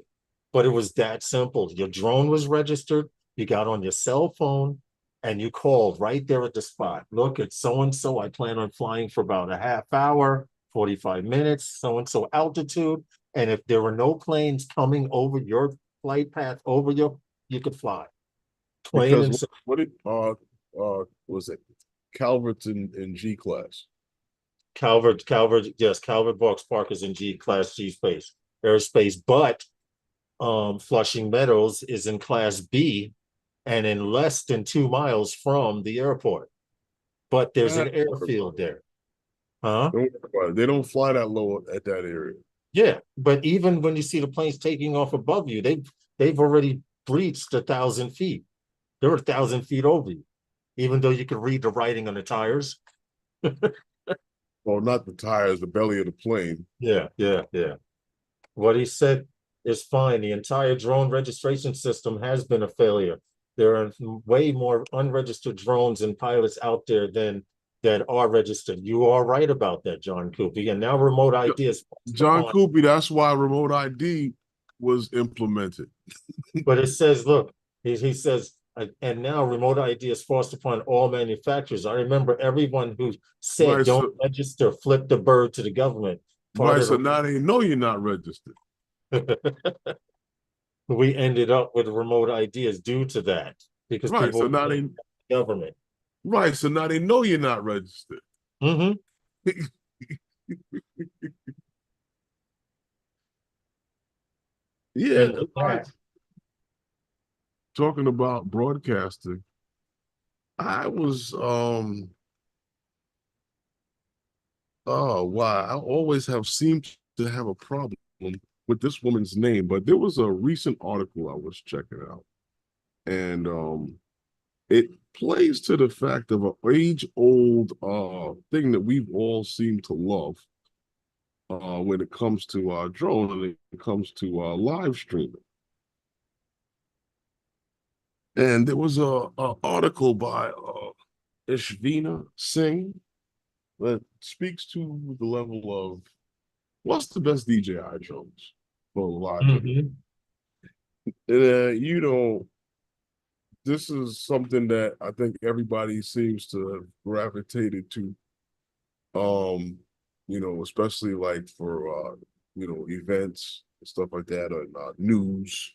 But it was that simple. Your drone was registered, you got on your cell phone, and you called right there at the spot. Look, it's so-and-so. I plan on flying for about a half hour, 45 minutes, so-and-so altitude. And if there were no planes coming over your flight path over you could fly. Plain because what it was it? Calvert's in G class. Calvert, yes, Calvert Box Park is in G class, G space, airspace, but Flushing Meadows is in class B and in less than 2 miles from the airport. But there's an airfield there. Huh? They don't fly that low at that area. Yeah, but even when you see the planes taking off above you, they've already breached 1,000 feet. They're 1,000 feet over you, even though you can read the writing on the tires. Well, not the tires, the belly of the plane. Yeah. What he said is fine. The entire drone registration system has been a failure. There are way more unregistered drones and pilots out there than that are registered. You are right about that, John Coopy. And now remote ID is John Coopy. That's why remote ID was implemented. But it says, look, he says, and now remote ID is forced upon all manufacturers. I remember everyone who said don't register, flip the bird to the government. So now they know you're not registered. We ended up with remote ideas due to that because people so now they government. Right, so now they know you're not registered. Mm-hmm. Yeah, talking about broadcasting, I was oh wow, I always have seemed to have a problem with this woman's name, but there was a recent article I was checking out, and it plays to the fact of an age-old thing that we've all seemed to love when it comes to our drone and it comes to live streaming. And there was a article by Ishveena Singh that speaks to the level of what's the best DJI drones for live video. You know, this is something that I think everybody seems to have gravitated to. You know, especially like for you know, events and stuff like that, or news.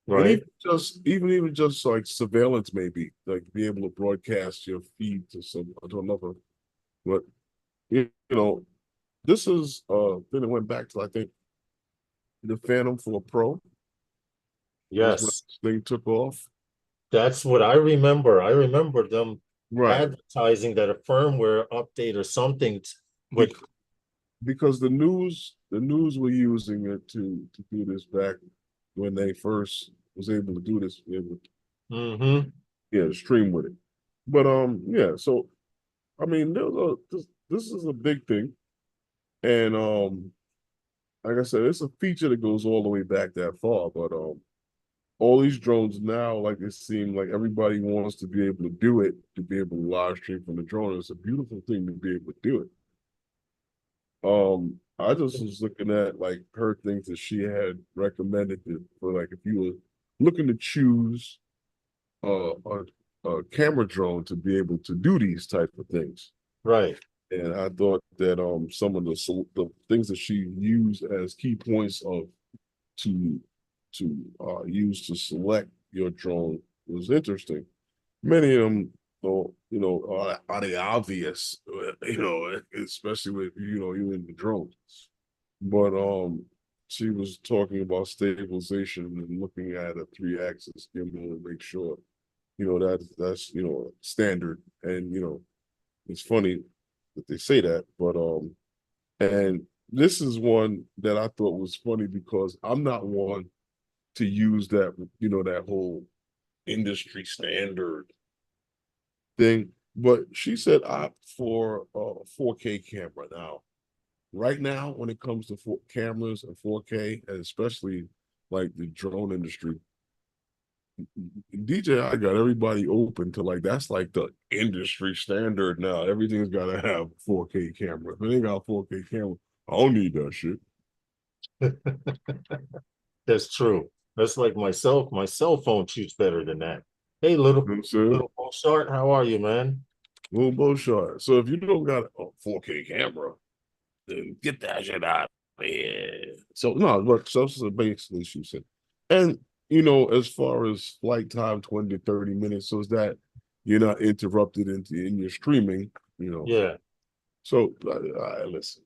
Right. And even just like surveillance, maybe like be able to broadcast your feed to another. But you know, this is then it went back to I think the Phantom 4 Pro. Yes, when this thing took off. That's what I remember. I remember them advertising that a firmware update or something would because the news were using it to do this back when they first was able to do this. It would, stream with it. But yeah. So I mean, this is a big thing, and like I said, it's a feature that goes all the way back that far. But all these drones now, like it seems like everybody wants to be able to do it, to be able to live stream from the drone. It's a beautiful thing to be able to do it. I just was looking at like her things that she had recommended for like if you were looking to choose a camera drone to be able to do these type of things. Right. And I thought that some of the things that she used as key points of to use to select your drone was interesting. Many of them, though, are they obvious? Especially with you in the drone. But she was talking about stabilization and looking at a 3-axis gimbal and make sure that's standard. And it's funny that they say that, but and this is one that I thought was funny because I'm not one to use that whole industry standard thing. But she said opt for a 4K camera. Now, right now, when it comes to cameras and 4K, and especially like the drone industry, DJI got everybody open to like that's like the industry standard now. Everything's got to have 4K camera. If it ain't got a 4K camera, I don't need that shit. That's true. That's like myself. My cell phone shoots better than that. Hey, You know what I'm saying? little short, how are you, man? Little bow shot. So if you don't got a 4K camera, then get that shit out of here. So no, but so basically she said, and as far as flight time, 20 to 30 minutes, so is that you're not interrupted in your streaming, you know. Yeah, So listen,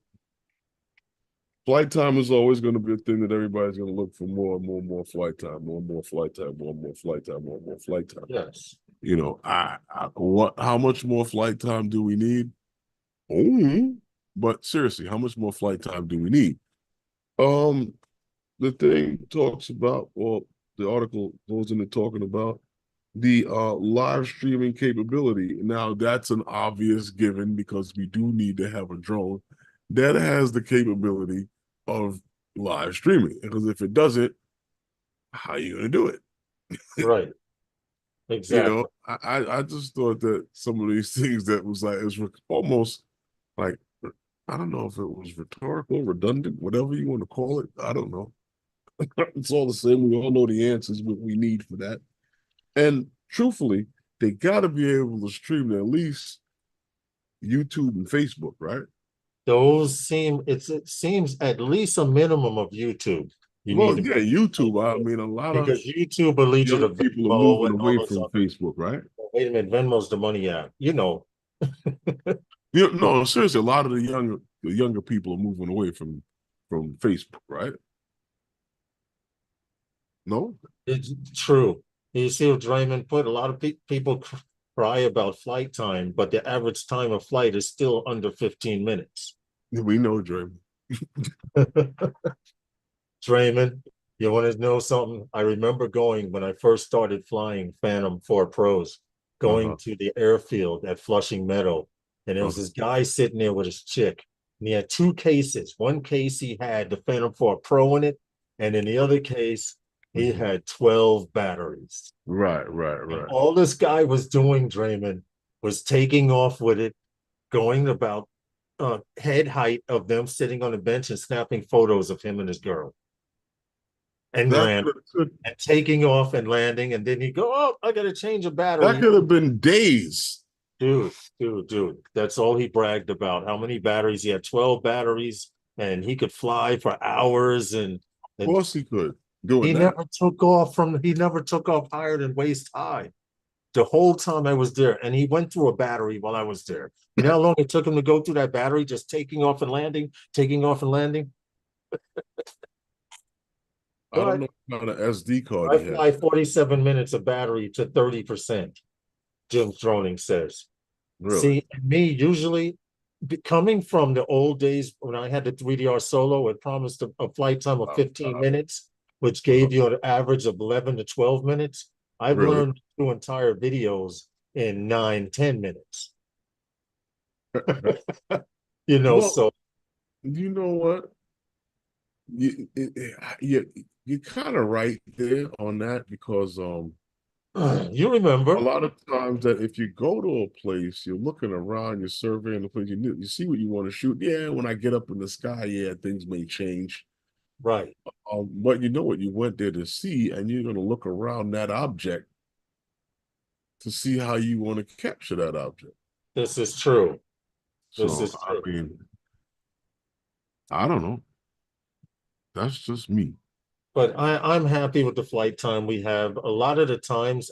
flight time is always going to be a thing that everybody's going to look for more flight time, more flight time, more flight time, more flight time. yes. What? How much more flight time do we need? Oh, but seriously, how much more flight time do we need? Um, the thing talks about, or the article goes into talking about the live streaming capability. Now, that's an obvious given because we do need to have a drone that has the capability of live streaming. Because if it doesn't, how are you going to do it? Right. Exactly. I just thought that some of these things that was like, it was almost like, I don't know if it was rhetorical, redundant, whatever you want to call it. I don't know. It's all the same. We all know the answers, what we need for that. And truthfully, they got to be able to stream to at least YouTube and Facebook, right? It seems at least a minimum of YouTube. You need Well, to yeah, YouTube. I mean, a lot of because YouTube will lead you to young people are Venmo moving and all away those from other. Facebook, right? Wait a minute, Venmo's the money app. No, seriously, a lot of the younger people are moving away from Facebook, right? No, It's true. You see what Draymond put? A lot of people cry about flight time, but the average time of flight is still under 15 minutes. we know, Dre. Draymond, you want to know something? I remember going when I first started flying Phantom 4 Pros, going Uh-huh. to the airfield at Flushing Meadow. And there was Uh-huh. this guy sitting there with his chick. And he had two cases. One case he had the Phantom 4 Pro in it, and in the other case, he Mhm. had 12 batteries. Right, right, And right. all this guy was doing, Draymond, was taking off with it, going about head height of them sitting on a bench and snapping photos of him and his girl and That land could and taking off and landing. And then he go, oh, I got to change a that battery. could have been days. Dude. That's all he bragged about. How many batteries? He had 12 batteries and he could fly for hours. Of And course he could doing that. he never took off higher than waist high the whole time I was there. And he went through a battery while I was there. You know how long it took him to go through that battery, just taking off and landing, taking off and landing? I don't But know what kind of SD card I he had. fly 47 minutes of battery to 30%, Jim Droning says. Really? See, me usually coming from the old days when I had the 3DR Solo, it promised a flight time of 15 God. minutes, which gave you an average of 11 to 12 minutes. I've Really? learned through entire videos in 9, 10 minutes. You know, Well, so you know what? You're kind of right there on that because you a remember, lot of times that if you go to a place, you're looking around, you're surveying the place, you see what you want to shoot. Yeah, when I get up in the sky, yeah, things may change. right? But you know what you went there to see, and you're going to look around that object to see how you want to capture that object. This is true. This So, is I true. mean, I don't know. That's just me. But I'm happy with the flight time we have. A lot of the times,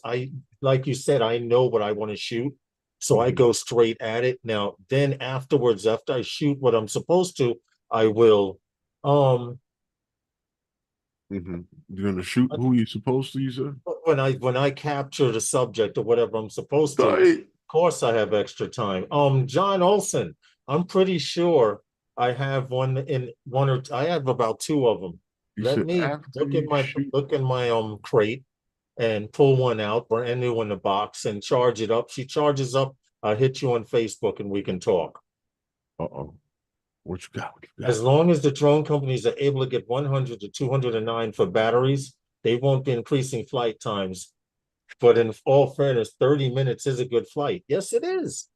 like you said, I know what I want to shoot. So I Mhm, go straight at it. Now, then afterwards, after I shoot what I'm supposed to, I will um mhm. You're going to shoot who you're supposed to, you said? when I capture the subject or whatever I'm supposed to, of Sorry. course I have extra time. John Olson, I'm pretty sure I have one or I have about two of them. You Let said me after you shoot. look in my crate and pull one out, brand new in the box, and charge it up. She charges up. I'll hit you on Facebook and we can talk. Uh-oh. What you got? What you got? As long as the drone companies are able to get 100 to 209 for batteries, they won't be increasing flight times. But in all fairness, 30 minutes is a good flight. Yes, it is.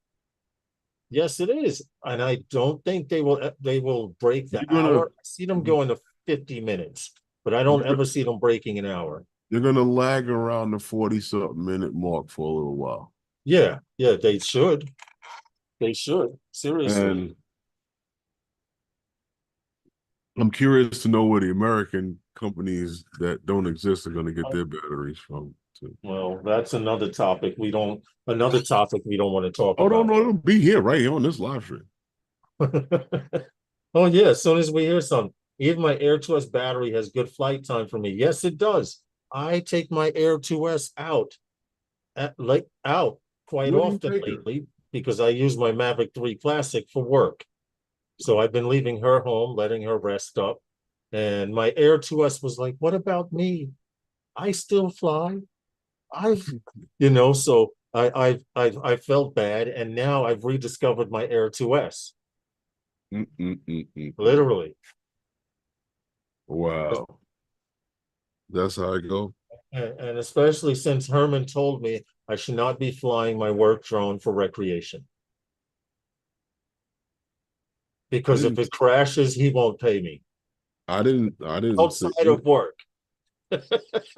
Yes, it is. And I don't think they will break the You're gonna hour. I see them going to 50 minutes, but I don't you're, ever see them breaking an hour. you're gonna lag around the 40-something minute mark for a little while. Yeah, yeah, they should. They should. Seriously. And I'm curious to know where the American companies that don't exist are gonna get their batteries from too. Well, that's another topic we don't want to talk Oh no, about. no, it'll be here right here on this live stream. Oh yeah, as soon as we hear something. Even my Air 2S battery has good flight time for me. Yes, it does. I take my Air 2S out quite Where do you often take her? lately because I use my Mavic 3 Classic for work. So I've been leaving her home, letting her rest up. And my Air 2S was like, what about me? I still fly. I've, so I felt bad, and now I've rediscovered my Air 2S, Mm-mm-mm-mm-mm. literally. Wow, that's how I go. And especially since Herman told me I should not be flying my work drone for recreation. I Because if didn't, it crashes, he won't pay me I didn't say, outside of work.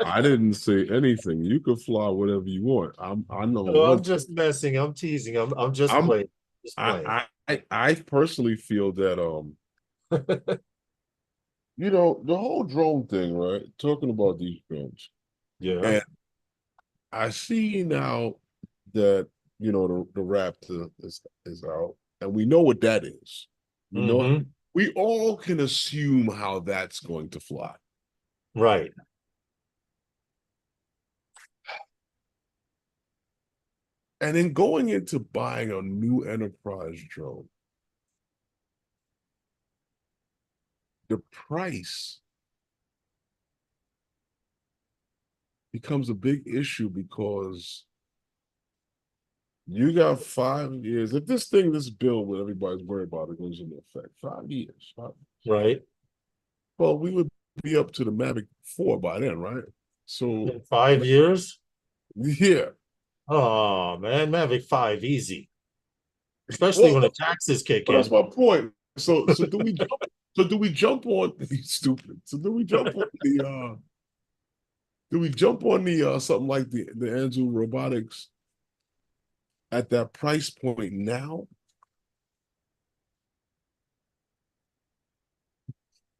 I didn't say anything. You can fly whatever you want. I know No, I'm one just messing. I'm teasing. I'm just I'm playing. Just playing. I personally feel that the whole drone thing, right? Talking about these drones. Yeah. And I see now that the Raptor is out, and we know what that is. We know Mm-hmm. we all can assume how that's going to fly. Right. And then going into buying a new enterprise drone, the price becomes a big issue because you got 5 years. If this bill, what everybody's worried about, it goes into effect, 5 years. Right. Well, we would be up to the Mavic 4 by then, right? So, In 5 years? yeah. Oh man, Mavic 5 easy. Especially Well, when the taxes kick but that's in. my point. So do we jump? So do we jump on? He's stupid. So do we jump on the something like the Anzu Robotics at that price point now?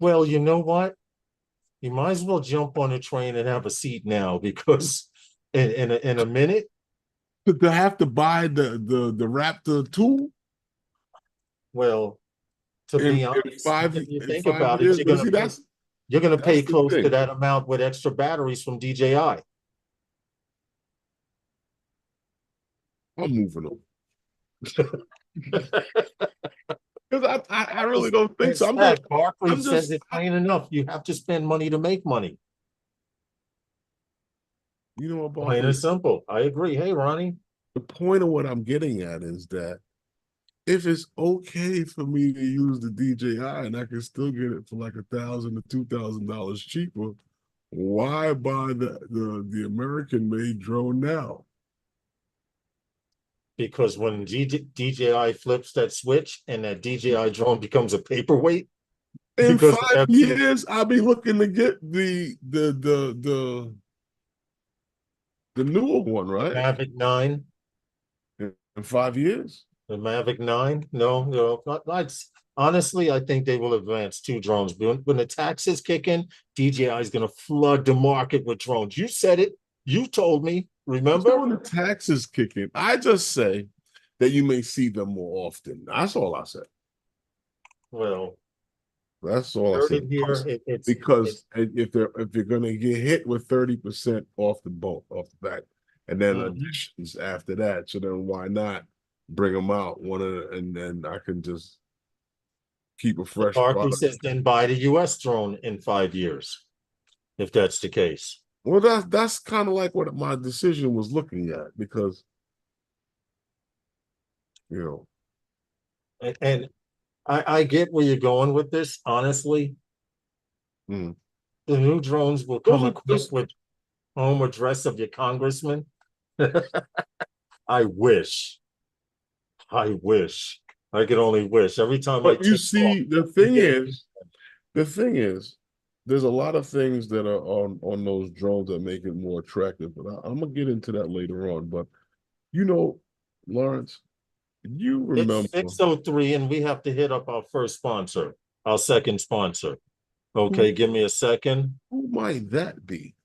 Well, you know what? You might as well jump on a train and have a seat now because in a minute, To have to buy the Raptor 2 well, to in be in honest, five if you in think five about it, years. But see, you're gonna pay that's the close to thing. that amount with extra batteries from DJI. I'm moving on because I really don't think so. It's that Barkley I'm says just it plain enough. You have to spend money to make money. you know what Plain Barkley and said. simple. I agree. Hey, Ronnie. the point of what I'm getting at is that if it's okay for me to use the DJI and I can still get it for like $1,000 to $2,000 cheaper, why buy the American made drone now? Because when DJI flips that switch and that DJI drone becomes a paperweight, In because 5 years, I'll be looking to get the newer one, right? Mavic 9, In 5 years. the Mavic 9, no, not, honestly, I think they will advance two drones. When the taxes kick in, DJI is going to flood the market with drones. You said it. You told me. So Remember? when the taxes kick in, I just say that you may see them more often. That's all I said. Well, That's all I heard said. it here. Because It's if you're gonna get hit with 30% off the boat off the back, and then mhm. additions after that, so then why not bring them out and then I can just keep a fresh McCarthy product. says then buy the US drone in 5 years, if that's the case. Well, that's kind of like what my decision was looking at because you know. And I get where you're going with this, honestly. Mm. The new drones will Those come are equipped just with home address of your congressman. I wish. I wish. I could only wish. Every time I But you take off, see, you get a the thing is, there's a lot of things that are on those drones that make it more attractive. But I'm gonna get into that later on. But you know, Lawrence, you it's remember 6:03 and we have to hit up our first sponsor, our second sponsor. who Okay, give me a second. who might that be?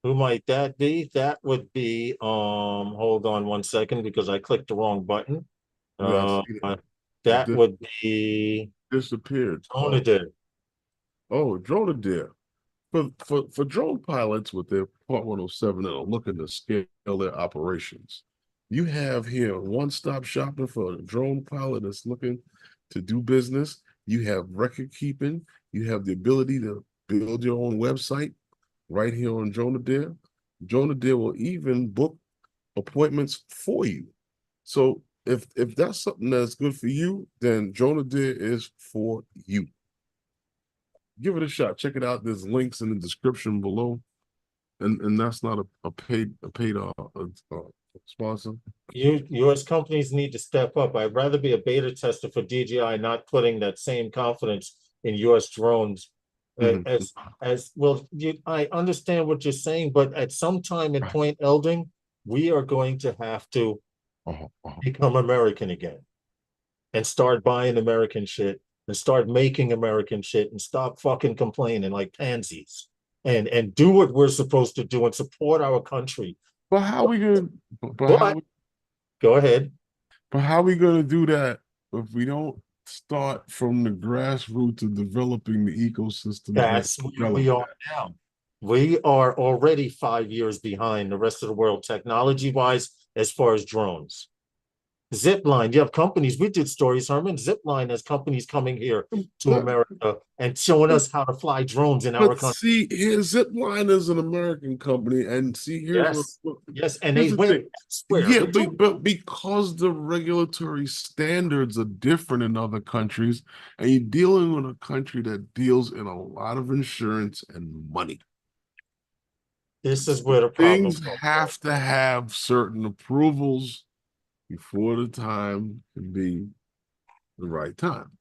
Who might that be? That would be hold on one second because I clicked the wrong button. Yeah, I Uh see that. It that would be disappeared. Oh, Onida. oh, drone deer. For drone pilots with their Part 107 that are looking to scale their operations, you have here one-stop shopping for a drone pilot that's looking to do business. You have record keeping. You have the ability to build your own website right here on Drone Deer. Drone Deer will even book appointments for you. So if that's something that's good for you, then Drone Deer is for you. Give it a shot. Check it out. There's links in the description below, and that's not a paid sponsor. US companies need to step up. I'd rather be a beta tester for DJI, not putting that same confidence in US drones Mhm. as well. I understand what you're saying, but at some time and Right. point, Eldon, we are going to have to Uh-huh. become American again and start buying American shit and start making American shit and stop fucking complaining like pansies and do what we're supposed to do and support our country. But how we gonna? But how But we? go ahead. But how we gonna do that if we don't start from the grassroots of developing the ecosystems that That's where develop we are that? now. We are already 5 years behind the rest of the world, technology wise, as far as drones. Zipline, you have companies. We did stories, Herman. Zipline has companies coming here to But, America and showing us how to fly drones in our but country. see, here Zipline is an American company, and see, Yes, yes, and here's they the win thing. elsewhere. Yeah, They do. but because the regulatory standards are different in other countries, and you're dealing with a country that deals in a lot of insurance and money. This is where the problem Things comes from. have to have certain approvals before the time can be the right time.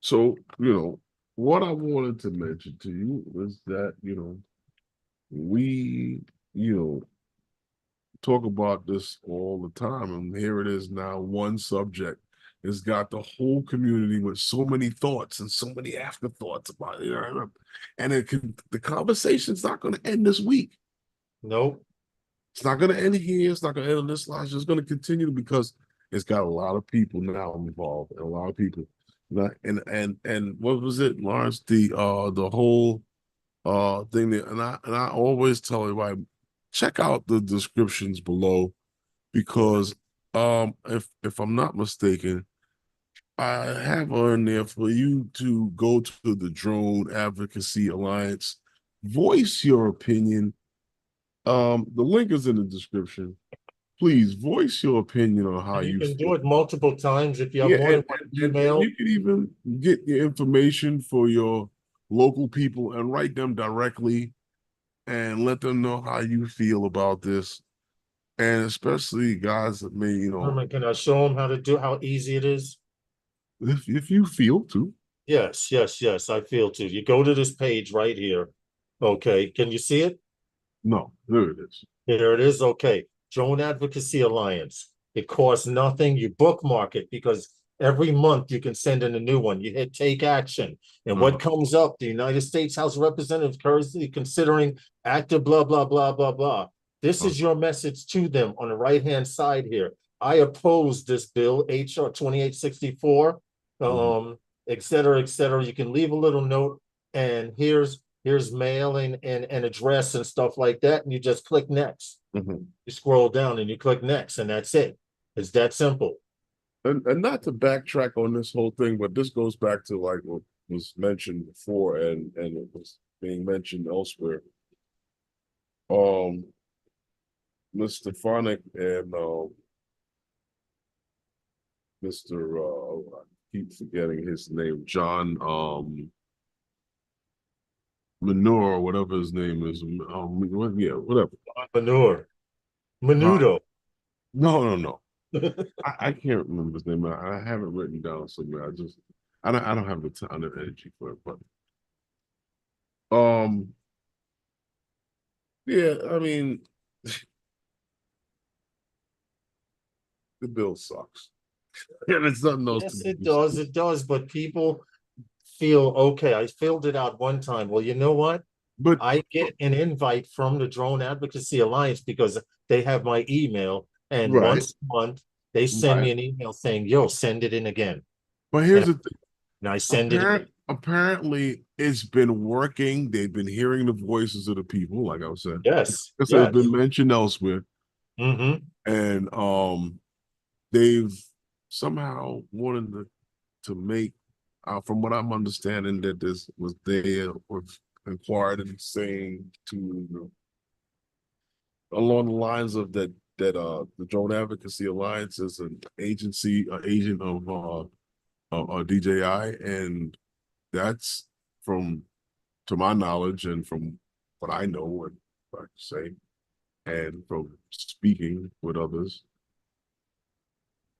So, what I wanted to mention to you was that, we, you know, talk about this all the time. And here it is now, one subject has got the whole community with so many thoughts and so many afterthoughts about it. And the conversation's not going to end this week. Nope. It's not going to end here. It's not going to end on this line. It's just going to continue because it's got a lot of people now involved and a lot of people. And what was it, Lawrence? The whole thing that, and I always tell everybody, check out the descriptions below because if I'm not mistaken, I have on there for you to go to the Drone Advocacy Alliance, voice your opinion, The link is in the description. Please voice your opinion on how And you you can do feel. it multiple times if you have Yeah, more than one and email. you can even get your information for your local people and write them directly and let them know how you feel about this. And especially guys that may, Herman, can I show them how to do how easy it is? if you feel to. Yes, yes, yes. I feel too. You go to this page right here. Okay, can you see it? No, there it is. Here it is. Okay. Drone Advocacy Alliance. It costs nothing. You bookmark it because every month you can send in a new one. You hit take action. And what Uh, comes up? The United States House of Representatives currently considering active blah, blah, blah, blah, blah. This uh, is your message to them on the right-hand side here. I oppose this bill, HR 2864, mhm, et cetera, et cetera. You can leave a little note, and here's mail and address and stuff like that, and you just click next. mhm. You scroll down and you click next, and that's it. It's that simple. And not to backtrack on this whole thing, but this goes back to like what was mentioned before and it was being mentioned elsewhere. Um, Mr. Phonic and Mr. I keep forgetting his name, John Manure, whatever his name is. Yeah, whatever. Manure, Huh? menudo. No, no, no. I can't remember his name. I have it written down somewhere. I don't have the time of energy for it, but um yeah, I mean the bill sucks. And it's nothing else to Yes, it do. does. It does. But people feel okay. I filled it out one time. Well, you know what? But I get an invite from the Drone Advocacy Alliance because they have my email, and right, once a month they send right. me an email saying, "Yo, send it in again," But and here's the thing. I send it in. Apparently it's been working. They've been hearing the voices of the people, like I was saying. Yes, This has been yes. mentioned elsewhere. Mm-hmm. And they've somehow wanted to make from what I'm understanding that this was there was inquired and saying to along the lines of that the Drone Advocacy Alliance is an agency, an agent of DJI, and that's from to my knowledge and from what I know and what I say, and from speaking with others,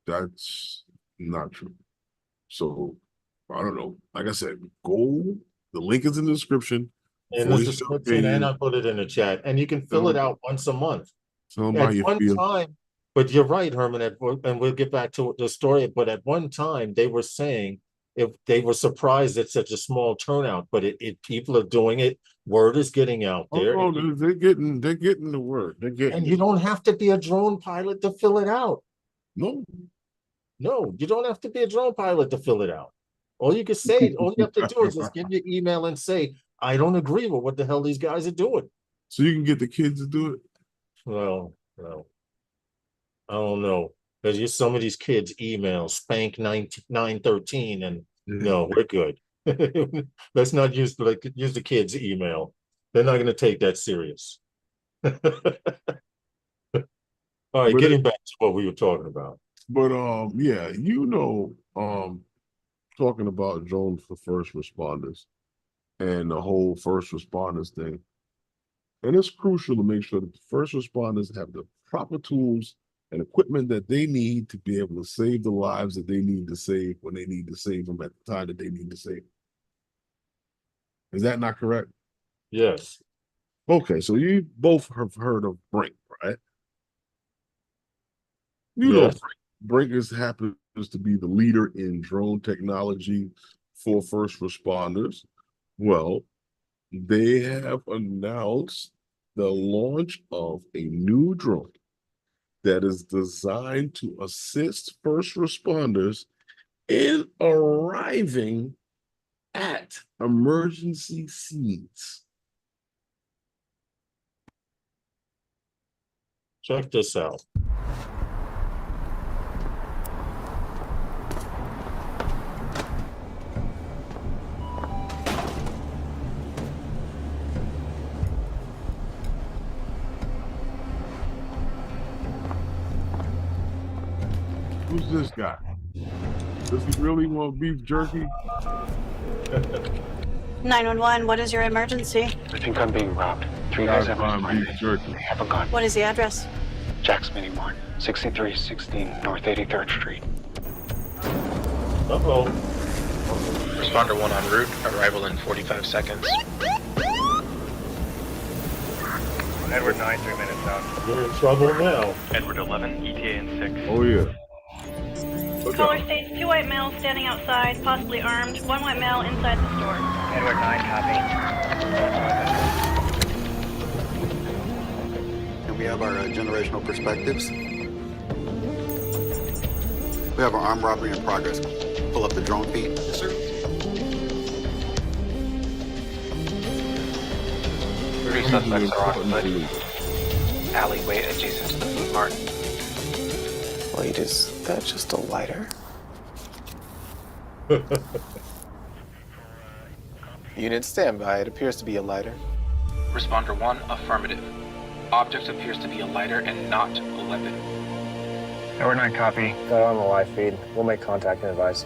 that's not true. So I don't know. Like I said, go. The link is in the description. In the Voice your description, and I opinion. put it in the chat, and you can fill it Tell, out once a month. tell them how At you one feel. time, but you're right, Herman, and we'll get back to the story, but at one time they were saying if they were surprised at such a small turnout, but it people are doing it, word is getting out Oh there, no, they're getting the word. They're getting and you it. don't have to be a drone pilot to fill it out. No. No, you don't have to be a drone pilot to fill it out. All you have to do is just give your email and say, I don't agree with what the hell these guys are doing. So you can get the kids to do it. Well, I don't know. Because you some of these kids email spank 913 and Yeah. no, we're good. Let's not use the kids' email. They're not going to take that serious. All right, But getting back to what we were talking about. yeah, talking about drones for first responders and the whole first responders thing. And it's crucial to make sure that the first responders have the proper tools and equipment that they need to be able to save the lives that they need to save when they need to save them at the time that they need to save them. Is that not correct? Yes, Okay, so you both have heard of BRINC, right? You know yes. BRINC happens to be the leader in drone technology for first responders. Well, they have announced the launch of a new drone that is designed to assist first responders in arriving at emergency scenes. Check this out. Who's this guy? Does he really want beef jerky? 911, what is your emergency? I think I'm being robbed. 3 guys have beef jerky. They have a gun. What is the address? Jack's Mini Mart, 6316 North 83rd Street. Uh-oh. Responder 1 en route, arrival in 45 seconds. Edward 9, 3 minutes out. You're in trouble now. Edward 11, ETA in 6. Oh, yeah. Look Caller out. states 2 white males standing outside, possibly armed, 1 white male inside the store. Edward 9, copy. And we have our generational perspectives. We have our armed robbery in progress. Pull up the drone feed. Yes, sir. 3 suspects are on foot. Alleyway adjacent to the food mart. Wait, is that just a lighter? Unit standby. It appears to be a lighter. Responder 1, affirmative. Object appears to be a lighter and not a weapon. Edward 9, copy. Got it on the live feed. We'll make contact and advise.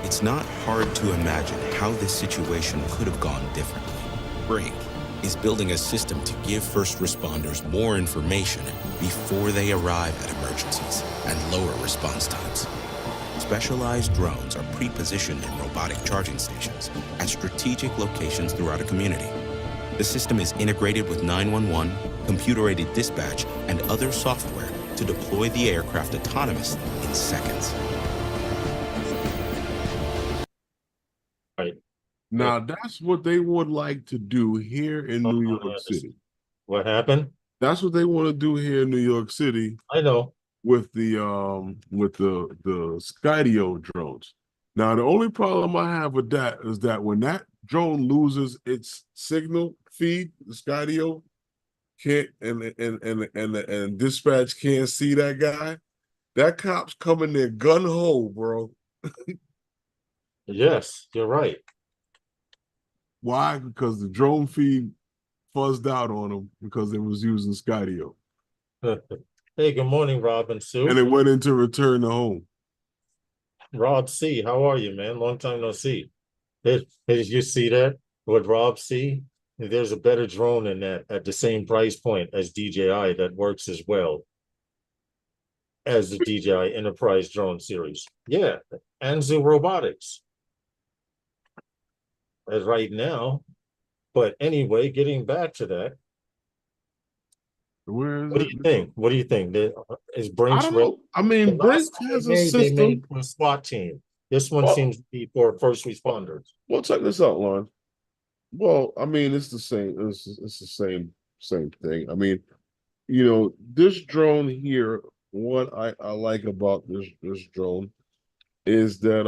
It's not hard to imagine how this situation could have gone differently. BRINC is building a system to give first responders more information before they arrive at emergencies and lower response times. Specialized drones are pre-positioned in robotic charging stations at strategic locations throughout a community. The system is integrated with 911, computer-aided dispatch, and other software to deploy the aircraft autonomously in seconds. Right. Now, that's what they would like to do here in New York City. What happened? That's what they want to do here in New York City I know. with the Skydio drones. Now, the only problem I have with that is that when that drone loses its signal feed, the Skydio can't and dispatch can't see that guy. That cop's coming there gun ho, bro. Yes, you're right. Why? Because the drone feed fuzzed out on him because it was using Skydio. Hey, good morning, Rob and Sue. And it went into return to home. Rob C, how are you, man? Long time no see. Did you see that? What Rob C? There's a better drone in that at the same price point as DJI that works as well as the DJI Enterprise drone series. Yeah, Anzu Robotics. As right now. But anyway, getting back to that. Where is What do it? you think? What do you think? Is I BRINC's don't know. I mean, BRINC has a they system. made for a SWAT team. This one seems to be for first responders. Well, check this out, Lon. Well, I mean, it's the same. It's the same thing. I mean, you know, this drone here. What I like about this drone is that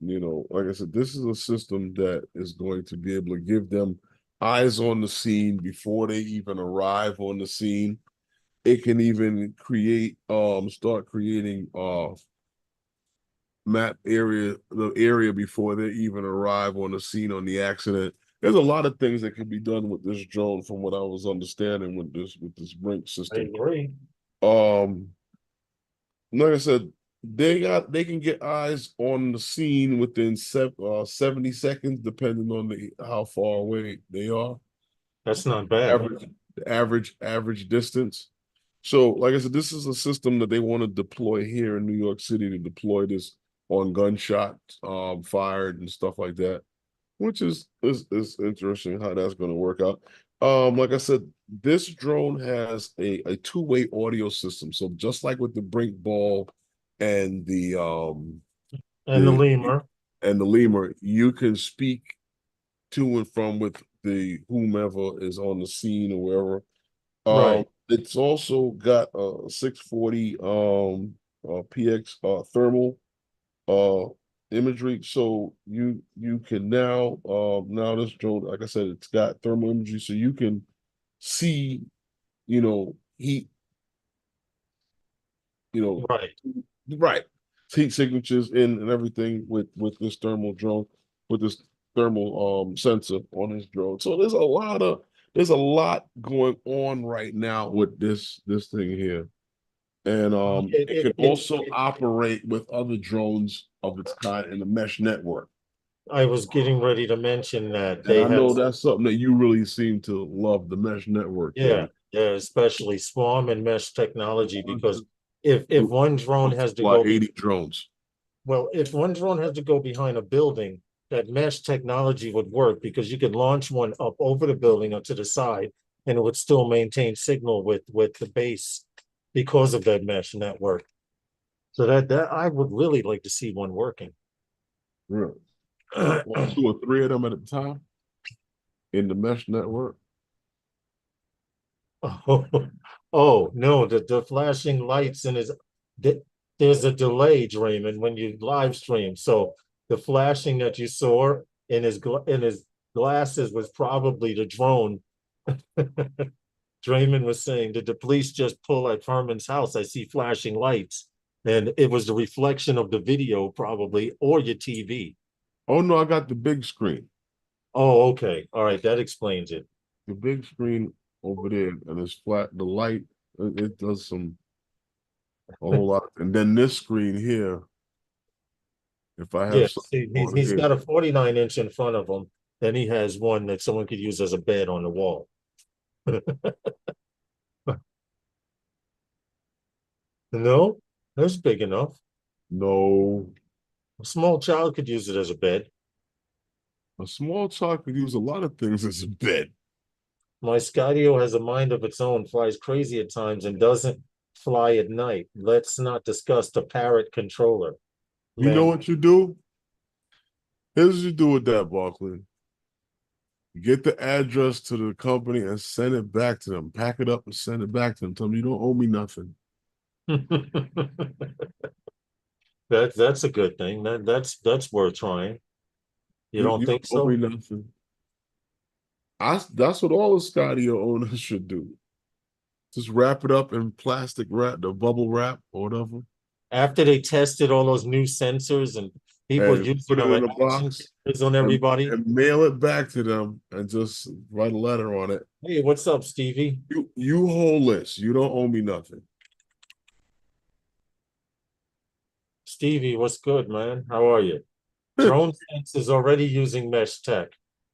you know, like I said, this is a system that is going to be able to give them eyes on the scene before they even arrive on the scene. It can even create start creating map the area before they even arrive on the scene on the accident. There's a lot of things that can be done with this drone from what I was understanding with this BRINC I system. agree. Like I said, they can get eyes on the scene within 70 seconds, depending on how far away they are. That's not bad. Average distance. So, like I said, this is a system that they want to deploy here in New York City to deploy this on gunshots fired and stuff like that, which is interesting how that's going to work out. Like I said, this drone has a two-way audio system. So just like with the BRINC ball and the lemur and the lemur, you can speak to and from with the whomever is on the scene or wherever. Right. It's also got a 640 PX thermal imagery, so you can now this drone, like I said, it's got thermal imagery, so you can see, you know, heat, you know, right heat signatures in and everything with this thermal drone, with this thermal sensor on this drone. So there's a lot going on right now with this thing here. And it can also it- operate with other drones of its kind in the mesh network. I was getting ready to mention that And they I have, know that's something that you really seem to love, the mesh network. yeah, yeah, especially swarm and mesh technology, because if To one drone has to fly go 80 drones. well, if one drone has to go behind a building, that mesh technology would work, because you could launch one up over the building or to the side, and it would still maintain signal with the base because of that mesh network. So that I would really like to see one working. Really? Well, 2 or 3 of them at a time in the mesh network. Oh, oh no, the flashing lights and there's a delay, Draymond, when you live stream. So the flashing that you saw in his glasses was probably the drone. Draymond was saying, did the police just pull at Furman's house? I see flashing lights. And it was the reflection of the video, probably, or your TV. Oh no, I got the big screen. Oh, okay. All right, that explains it. The big screen over there, and it's flat. The light, it does a whole lot. And then this screen here, if I have Yeah, something see, on he's here, got a 49-inch in front of him. Then he has one that someone could use as a bed on the wall. No, that's big enough. no, A small child could use it as a bed. a small child could use a lot of things as a bed. My Skydio has a mind of its own, flies crazy at times, and doesn't fly at night. Let's not discuss the parrot controller. You know Man, what you do? Here's what you do with that, Barkley. Get the address to the company and send it back to them. Pack it up and send it back to them. Tell them you don't owe me nothing. that's a good thing. That's worth trying. You don't You think don't owe me so? nothing. That's what all the Skydio owners should do. Just wrap it up in plastic wrap, the bubble wrap or whatever, After they tested all those new sensors and people and using put it them in at a action box cameras on everybody. and mail it back to them and just write a letter on it. Hey, what's up, Stevie? You hold this. You don't owe me nothing. Stevie, what's good, man? How are you? Drone Sense is already using mesh tech.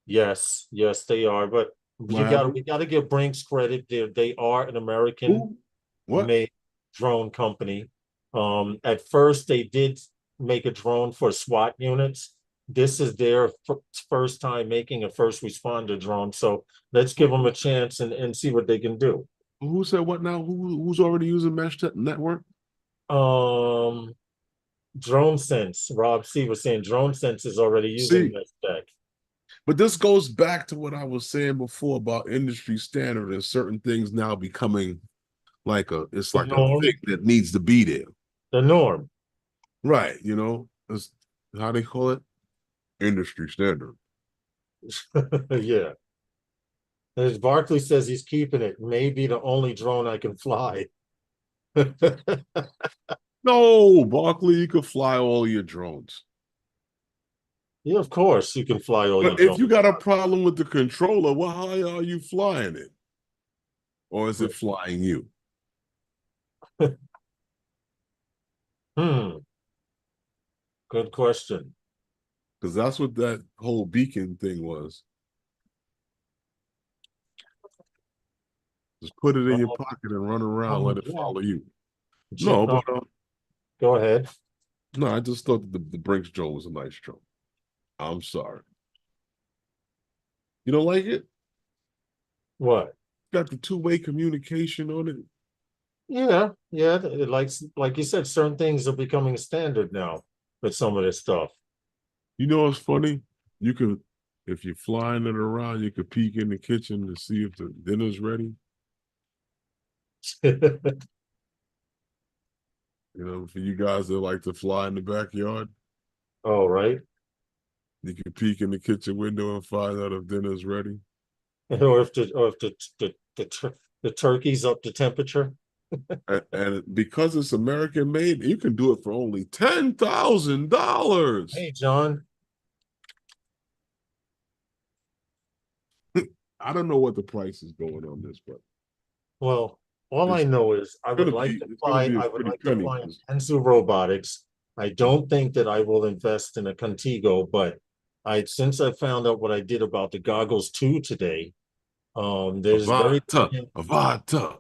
Yes, yes, they are. But What happened? we gotta give Brinks credit. They are an American Who? What? made drone company. At first they did make a drone for SWAT units. This is their first time making a first responder drone. So let's give them a chance and see what they can do. Who said what now? Who's already using network? Um, Drone Sense. Rob C was saying Drone Sense is already using See, mesh tech. but this goes back to what I was saying before about industry standard and certain things now becoming like it's The like a norm. thing that needs to be there. The norm. Right, it's how they call it? Industry standard. Yeah. As Barkley says, he's keeping it. Maybe the only drone I can fly. No, Barkley, you could fly all your drones. Yeah, of course you can fly all your But if drones. you got a problem with the controller, well, how are you flying it? Or is it flying you? Good question. Because that's what that whole beacon thing was. Just put it in your pocket and run around, let it follow you. No, but go ahead. No, I just thought the Brinks drone was a nice drone. I'm sorry. You don't like it? What? Got the two-way communication on it. Yeah, yeah. Like you said, certain things are becoming standard now with some of this stuff. You know what's funny? You could, if you're flying it around, you could peek in the kitchen to see if the dinner's ready. For you guys that like to fly in the backyard. Oh, right. You can peek in the kitchen window and find out if dinner's ready. Or if the turkey's up to temperature. and because it's American made, you can do it for only $10,000. Hey, John. I don't know what the price is going on this, but well, All I It's know is I would gonna like be to it's gonna fly. be a I would pretty like to penny. fly an Anzu Robotics. I don't think that I will invest in a Contigo, but since I found out what I did about the goggles too today, there's very Avata.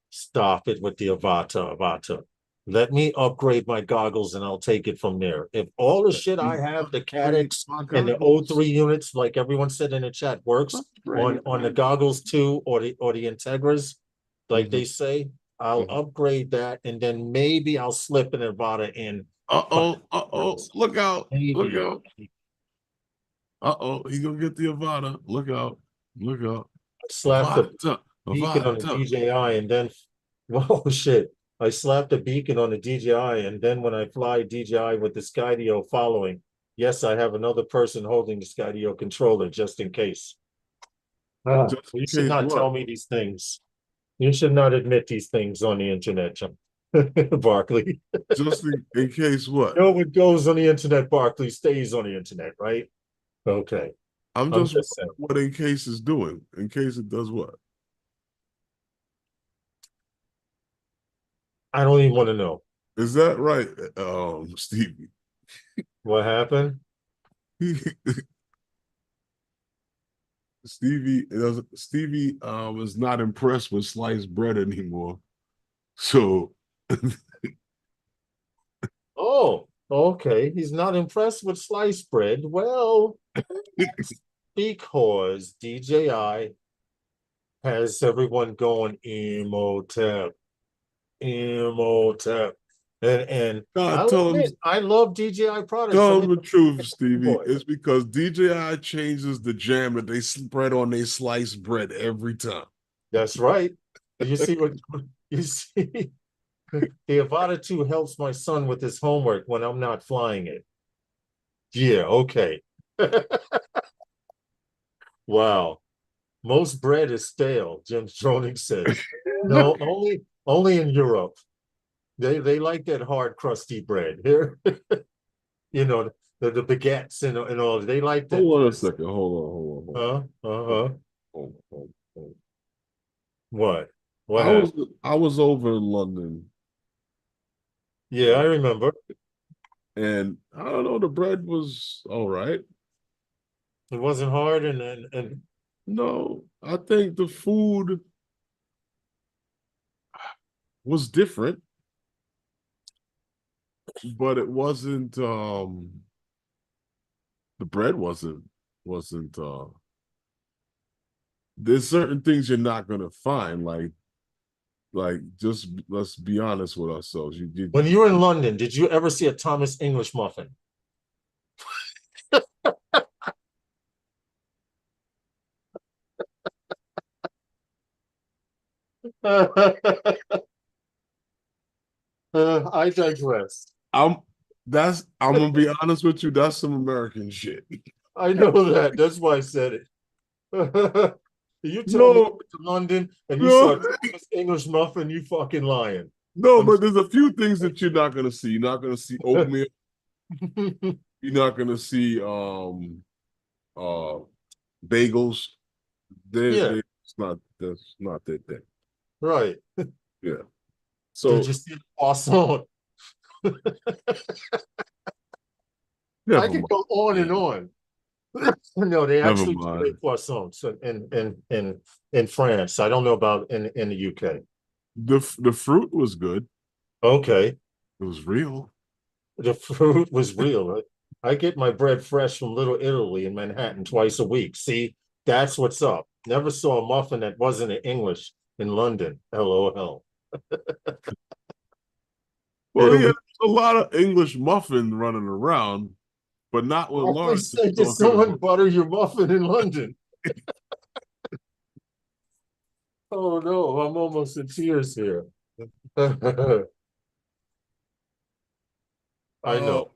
stop it with the Avata. Let me upgrade my goggles and I'll take it from there. If all the shit I have, the Cadex and the O3 units, like everyone said in the chat, works on the goggles too, or the Integras, like they say, I'll upgrade that and then maybe I'll slip an Avata in. Look out. Maybe. Look out. He gonna get the Avata. Look out. Slapped the beacon on the Avata. DJI and then, whoa, shit. I slapped a beacon on the DJI, and then when I fly DJI with the Skydio following, yes, I have another person holding the Skydio controller just in case. You should not tell me these things. You should not admit these things on the internet, John. Barkley. Just in case what? No, what goes on the internet, Barkley, stays on the internet, right? Okay. I'm just saying what in case is doing. In case it does what? I don't even want to know. Is that right, Stevie? What happened? Stevie is not impressed with sliced bread anymore. So oh, okay. He's not impressed with sliced bread. Well, because DJI has everyone going Emotep. And I love DJI products. Tell them the truth, Stevie. It's because DJI changes the jam that they spread on their sliced bread every time. That's right. You see what you see? The Avata 2 helps my son with his homework when I'm not flying it. Yeah, okay. Wow. Most bread is stale, Jim Stroning says. No, only in Europe. They like that hard, crusty bread. Here, you know, the baguettes and all. They like that. Hold on a second. Hold on. What? I was over in London. Yeah, I remember. And I don't know, the bread was all right. It wasn't hard, and no, I think the food was different, but it wasn't. The bread wasn't. There's certain things you're not gonna find, like just let's be honest with ourselves. When you were in London, did you ever see a Thomas English muffin? I digress. I'm gonna be honest with you. That's some American shit. I know that. That's why I said it. You tell me to London and you saw English muffin, you fucking lying. No, but there's a few things that you're not gonna see. You're not gonna see oatmeal. You're not gonna see bagels. That's not their thing. Right. Yeah. So did you see the croissant? I could go on and on. No, they actually do croissants in France. I don't know about in the UK. The fruit was good. Okay. It was real. The fruit was real. I get my bread fresh from Little Italy in Manhattan twice a week. See, that's what's up. Never saw a muffin that wasn't in English in London. LOL. Well, yeah, there's a lot of English muffin running around, but not with Lawrence. Did someone butter your muffin in London? Oh no, I'm almost in tears here. I know.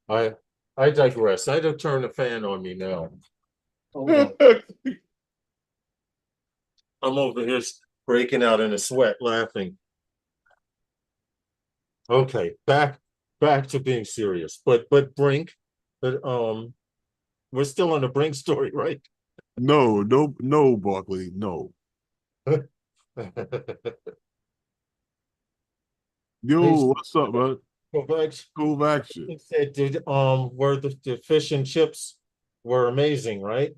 I digress. I don't turn the fan on me now. I'm over here breaking out in a sweat laughing. Okay, back to being serious. But BRINC, we're still on the BRINC story, right? No, Barkley, no. Yo, what's up, man? Kovacs, Cool action. he said, were the fish and chips were amazing, right?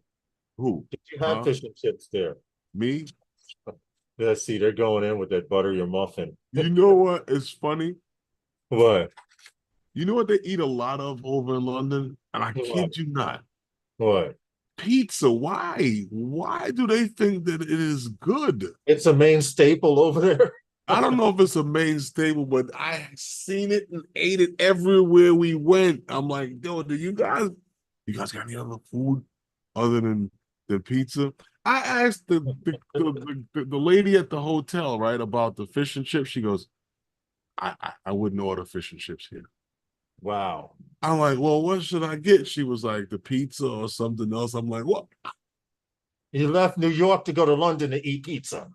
Who? Did you have Huh? fish and chips there? Me? Yeah, see, they're going in with that butter your muffin. You know what? It's funny. What? You know what they eat a lot of over in London? And I What? kid you not. What? Pizza. Why? Why do they think that it is good? It's a main staple over there. I don't know if it's a main staple, but I seen it and ate it everywhere we went. I'm like, yo, do you guys got any other food other than pizza? I asked the lady at the hotel, right, about the fish and chips. She goes, I wouldn't order fish and chips here. Wow. I'm like, well, what should I get? She was like, the pizza or something else. I'm like, what? You left New York to go to London to eat pizza.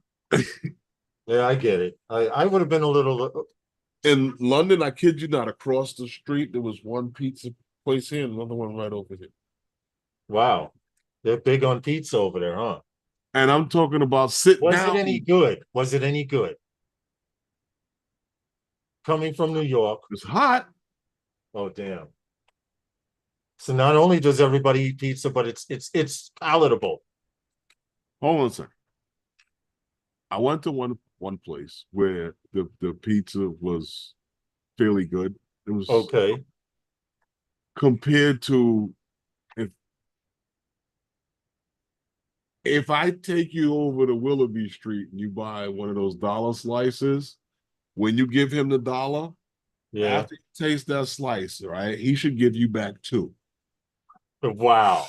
Yeah, I get it. I would have been a little. In London, I kid you not, across the street, there was one pizza place here and another one right over here. Wow. They're big on pizza over there, huh? And I'm talking about sit Was down. it any good? Was it any good? Coming from New York. It's hot. Oh, damn. So not only does everybody eat pizza, but it's palatable. Hold on a second. I went to one place where the pizza was fairly good. It was Okay. compared to if I take you over to Willoughby Street and you buy one of those dollar slices, when you give him the dollar, Yeah. after you taste that slice, right, he should give you back two. Wow.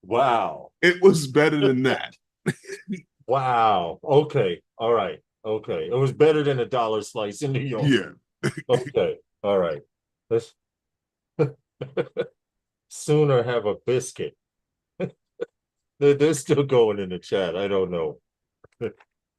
Wow. It was better than that. Wow. Okay. All right. Okay. It was better than a dollar slice in New York. Yeah. Okay. All right. Let's sooner have a biscuit. They're still going in the chat. I don't know.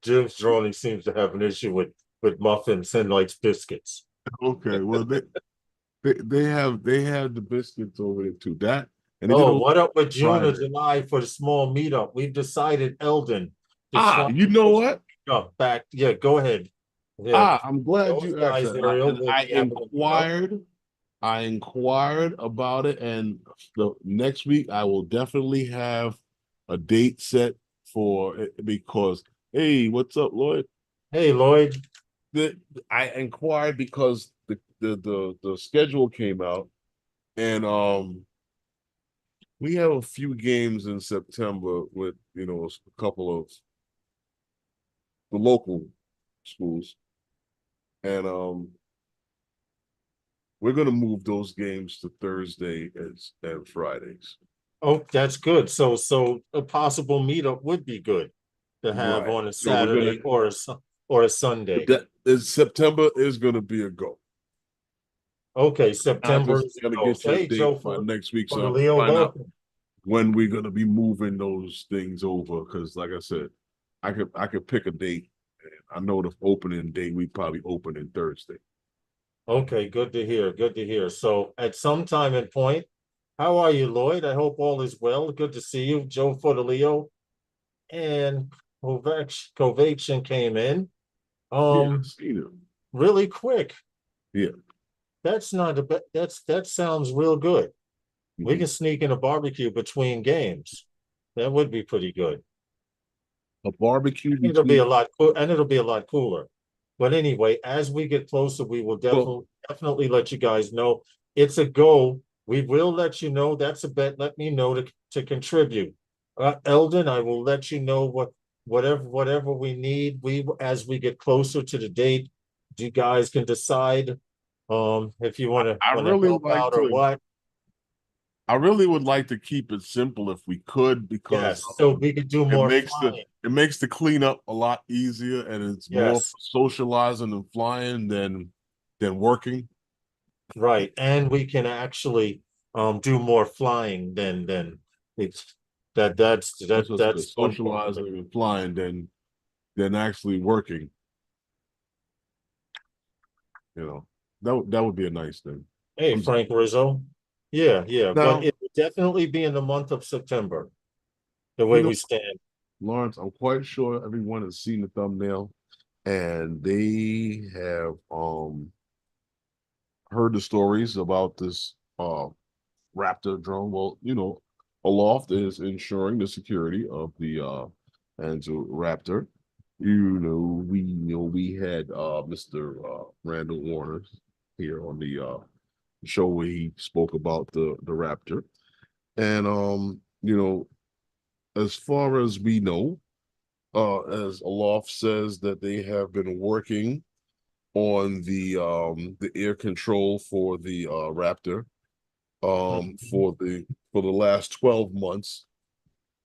Jim's drawing seems to have an issue with muffins and likes biscuits. Okay. Well, they have the biscuits over there too. That and they Oh, what up with June or Friday. July for the small meetup? We've decided Eldon. to try You know what? up back. Yeah, go ahead. Yeah. I'm glad Those you guys, asked that. Ariel, will I be having a I inquired about it, and the next week I will definitely have a date set for it because hey, what's up, Lloyd? Hey, Lloyd. I inquired because the schedule came out, and we have a few games in September with a couple of the local schools, and we're gonna move those games to Thursday and Fridays. Oh, that's good. So a possible meetup would be good to have Right. on a So we're Saturday or a Sunday. September is gonna be a go. Okay, September I'm is just a gonna go. get you a Hey, date Joe, by next week, for so I Leo, find out welcome. when we're gonna be moving those things over. Because, like I said, I could pick a date. I know the opening date we probably open in Thursday. Okay, good to hear. Good to hear. So at some time and point, how are you, Lloyd? I hope all is well. Good to see you, Joe Fortaleo. And Kovacian came in. Seen him. Really quick. Yeah. That's not a bit. That sounds real good. We can sneak in a barbecue between games. That would be pretty good. A barbecue. It'll be a lot cool, and it'll be a lot cooler. But anyway, as we get closer, we will definitely let you guys know. It's a go. We will let you know. That's a bet. Let me know to contribute. Eldon, I will let you know whatever we need. As we get closer to the date, you guys can decide if you want to help out or what. I really would like to keep it simple if we could, because yes, so we could do more flying. It makes the cleanup a lot easier, and it's more socializing and flying than working. Right, and we can actually do more flying than it's that's socializing and flying than actually working. That would be a nice thing. Hey, Frank Rizzo. Yeah, Now, but it would definitely be in the month of September, the way we stand. Lawrence, I'm quite sure everyone has seen the thumbnail, and they have heard the stories about this Raptor drone. Well, Aloft is ensuring the security of the Anzu Raptor. We had Mr. Randall Warner here on the show where he spoke about the Raptor. And as far as we know, as Aloft says that they have been working on the air control for the Raptor for the last 12 months.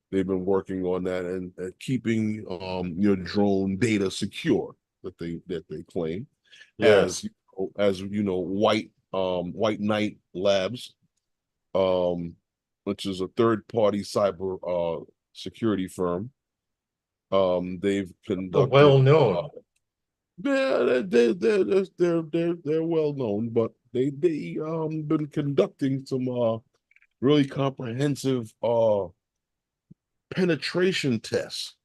They've been working on that and keeping your drone data secure that they claim. Yes. As White Knight Labs, which is a third-party cyber security firm. They've conducted Well known. they're well known, but they been conducting some really comprehensive penetration tests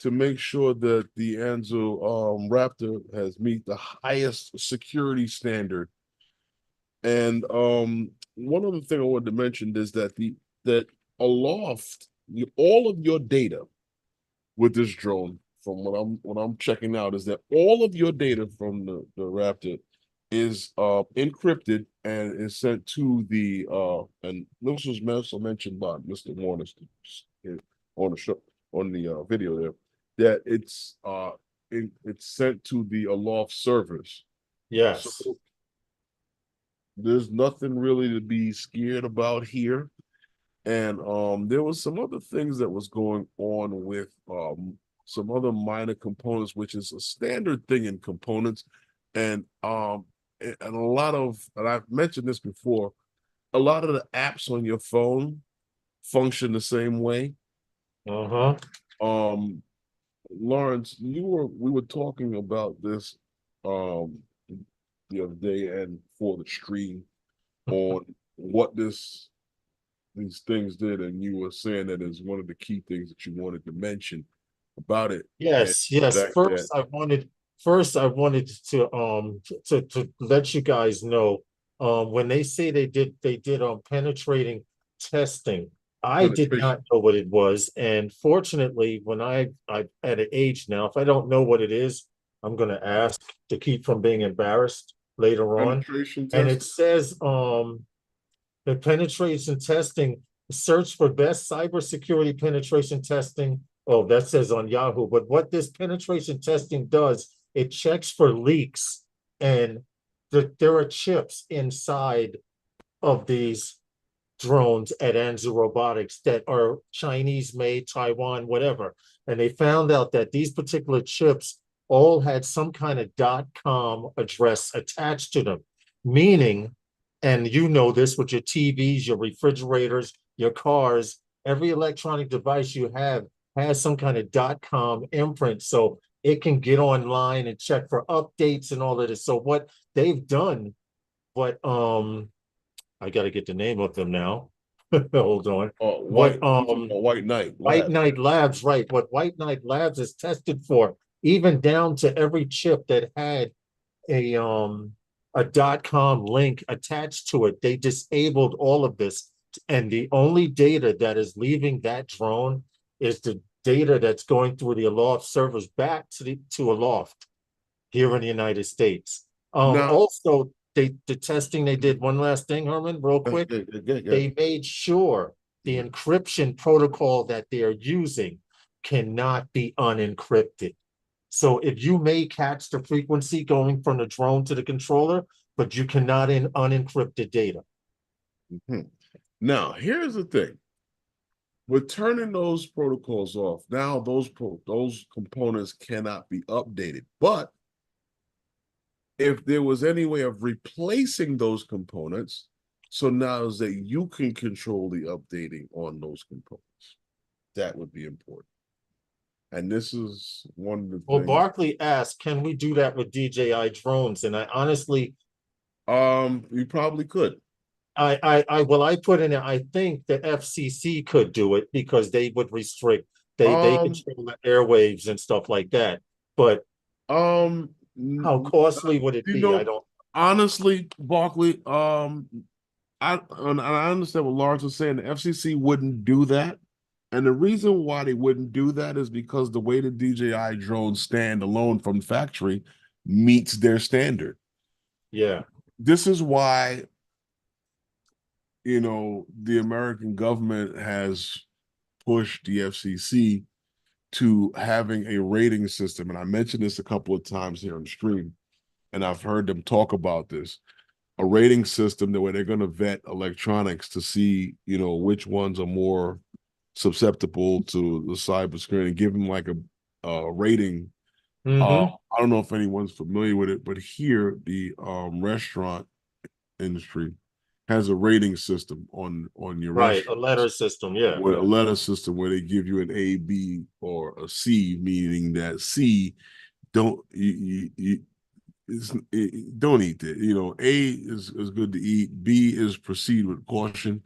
to make sure that the Anzu Raptor has meet the highest security standard. And one other thing I wanted to mention is that that Aloft, all of your data with this drone, from what I'm checking out, is that all of your data from the Raptor is encrypted and is sent to the and this was also mentioned by Mr. Warner on the show, on the video there, that it's sent to the Aloft servers. Yes. So there's nothing really to be scared about here. And there was some other things that was going on with some other minor components, which is a standard thing in components. And a lot of, and I've mentioned this before, a lot of the apps on your phone function the same way. Lawrence, we were talking about this the other day and for the stream on what these things did, and you were saying that is one of the key things that you wanted to mention about it. Yes, yes. First, I wanted to let you guys know when they say they did penetrating testing. I did not know what it was, and fortunately, when I'm at an age now, if I don't know what it is, I'm going to ask to keep from being embarrassed later on. And it says the penetration testing, search for best cybersecurity penetration testing. Oh, that says on Yahoo. But what this penetration testing does, it checks for leaks, and there are chips inside of these drones at Anzu Robotics that are Chinese made, Taiwan, whatever. And they found out that these particular chips all had some kind of .com address attached to them, meaning, and you know this with your TVs, your refrigerators, your cars, every electronic device you have has some kind of .com imprint, so it can get online and check for updates and all of this. So what they've done, I got to get the name of them now. Hold on. White Knight Labs, right? What White Knight Labs is tested for, even down to every chip that had a .com link attached to it. They disabled all of this, and the only data that is leaving that drone is the data that's going through the Aloft servers back to Aloft here in the United States. Also, the testing they did, one last thing, Herman, real quick. They made sure the encryption protocol that they're using cannot be unencrypted. So if you may catch the frequency going from the drone to the controller, but you cannot unencrypt the data. Now, here's the thing. We're turning those protocols off. Now those components cannot be updated. But if there was any way of replacing those components, so now is that you can control the updating on those components, that would be important. And this is one of the things. Well, Barkley asked, can we do that with DJI drones? And I honestly, you probably could. I put in it, I think the FCC could do it because they would restrict They Um, control the airwaves and stuff like that. But um, how costly would it you be? I know, don't. honestly, Barkley, I understand what Lawrence was saying. The FCC wouldn't do that. And the reason why they wouldn't do that is because the way the DJI drones stand alone from factory meets their standard. Yeah. This is why, the American government has pushed the FCC to having a rating system. And I mentioned this a couple of times here on the stream, and I've heard them talk about this. A rating system where they're going to vet electronics to see, which ones are more susceptible to the cyber screen and give them like a rating. Mm-hmm. I don't know if anyone's familiar with it, but here the restaurant industry has a rating system on your Right. A restaurant letter system. Yeah. with a letter system where they give you an A, B, or a C, meaning that C don't don't eat that. A is good to eat. B is proceed with caution,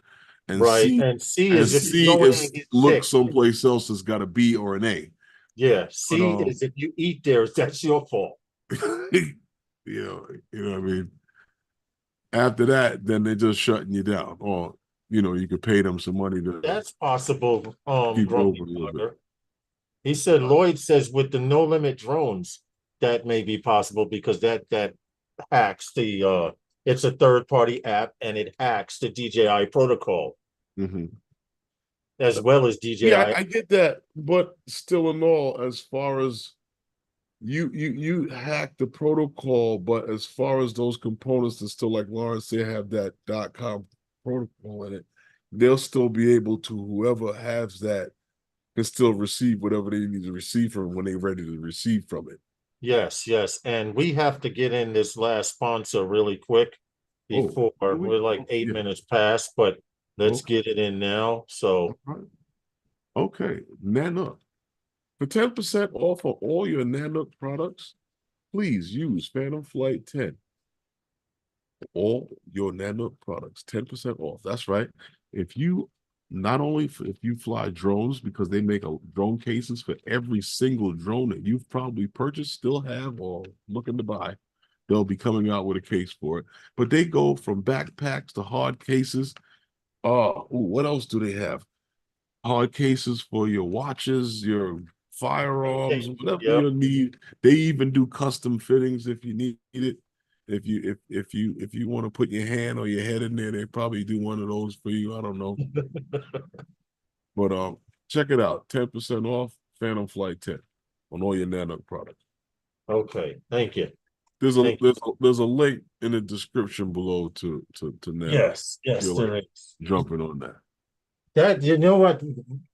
and Right. C And C and is if you C go in and is get look sick. someplace else that's got a B or an A. Yeah. But C is if you eat there, that's your fault. you know what I mean. After that, then they're just shutting you down, or you could pay them some money to That's possible, keep it Grumpy open a little bit. Bugger. He said Lloyd says with the no limit drones, that may be possible because that hacks the it's a third party app and it hacks the DJI protocol Mm-hmm. as well as Yeah, DJI. I get that, but still in all, as far as you hack the protocol, but as far as those components that still, like Lawrence said, have that .com protocol in it, they'll still be able to, whoever has that can still receive whatever they need to receive from when they're ready to receive from it. Yes, yes. And we have to get in this last sponsor really quick before we're like 8 minutes past, but let's get it in now. So okay, Nanook. For 10% off of all your Nanook products, please use Phantom Flight 10. All your Nanook products, 10% off. That's right. If you if you fly drones, because they make drone cases for every single drone that you've probably purchased, still have, or looking to buy, they'll be coming out with a case for it. But they go from backpacks to hard cases. What else do they have? Hard cases for your watches, your firearms, whatever you need. They even do custom fittings if you need it. If you want to put your hand or your head in there, they probably do one of those for you. I don't know. But check it out. 10% off Phantom Flight 10 on all your Nanook products. okay, thank you. There's a link in the description below to Nanook. Yes, yes, You're there is. jumping on that. That you know what,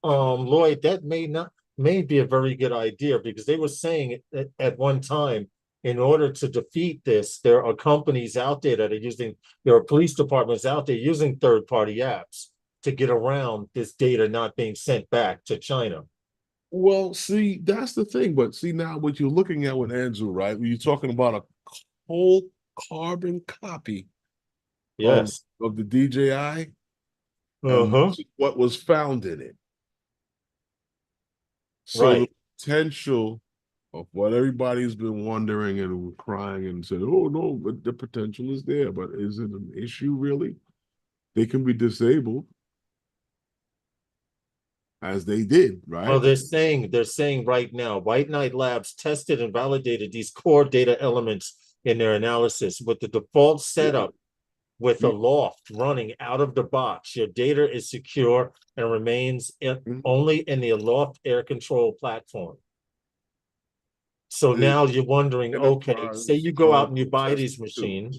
Lloyd, that may be a very good idea because they were saying at one time, in order to defeat this, there are companies out there that are there are police departments out there using third-party apps to get around this data not being sent back to China. Well, see, that's the thing. But see, now what you're looking at with Anzu, right? When you're talking about a whole carbon copy Yes. of the DJI, and this is what was found in it. So the potential of what everybody's been wondering and crying and said, oh no, but the potential is there. But is it an issue really? They can be disabled, as they did, right? Well, they're saying right now, White Knight Labs tested and validated these core data elements in their analysis with the default setup. With Aloft running out of the box, your data is secure and remains only in the Aloft air control platform. So now you're wondering, okay, say you go out and you buy these machines.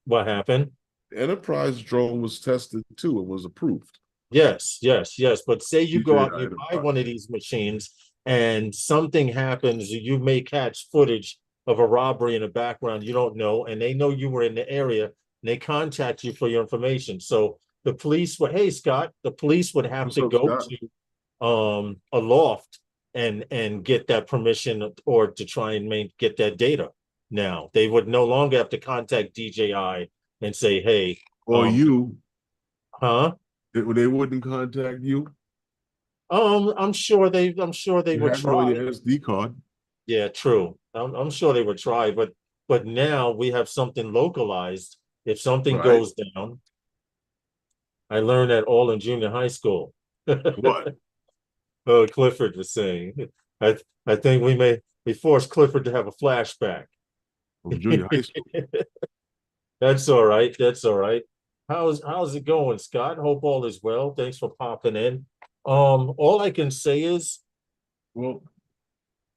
What happened? Enterprise drone was tested too and was approved. Yes, yes, yes. But say you go out and you buy one of these machines and something happens, you may catch footage of a robbery in the background, you don't know, and they know you were in the area. They contact you for your information. So the police would, hey Scott, the police would have to go to Aloft and get that permission or to try and get that data. Now they would no longer have to contact DJI and say, hey, or you, huh? They wouldn't contact you. I'm sure they You would have it on try. your SD card. Yeah, true. I'm sure they would try, but now we have something localized. If something Right. goes down, I learned that all in junior high school. What? Oh, Clifford was saying. I think we forced Clifford to have a flashback. From junior high school. That's all right. That's all right. How's it going, Scott? Hope all is well. Thanks for popping in. All I can say is Well,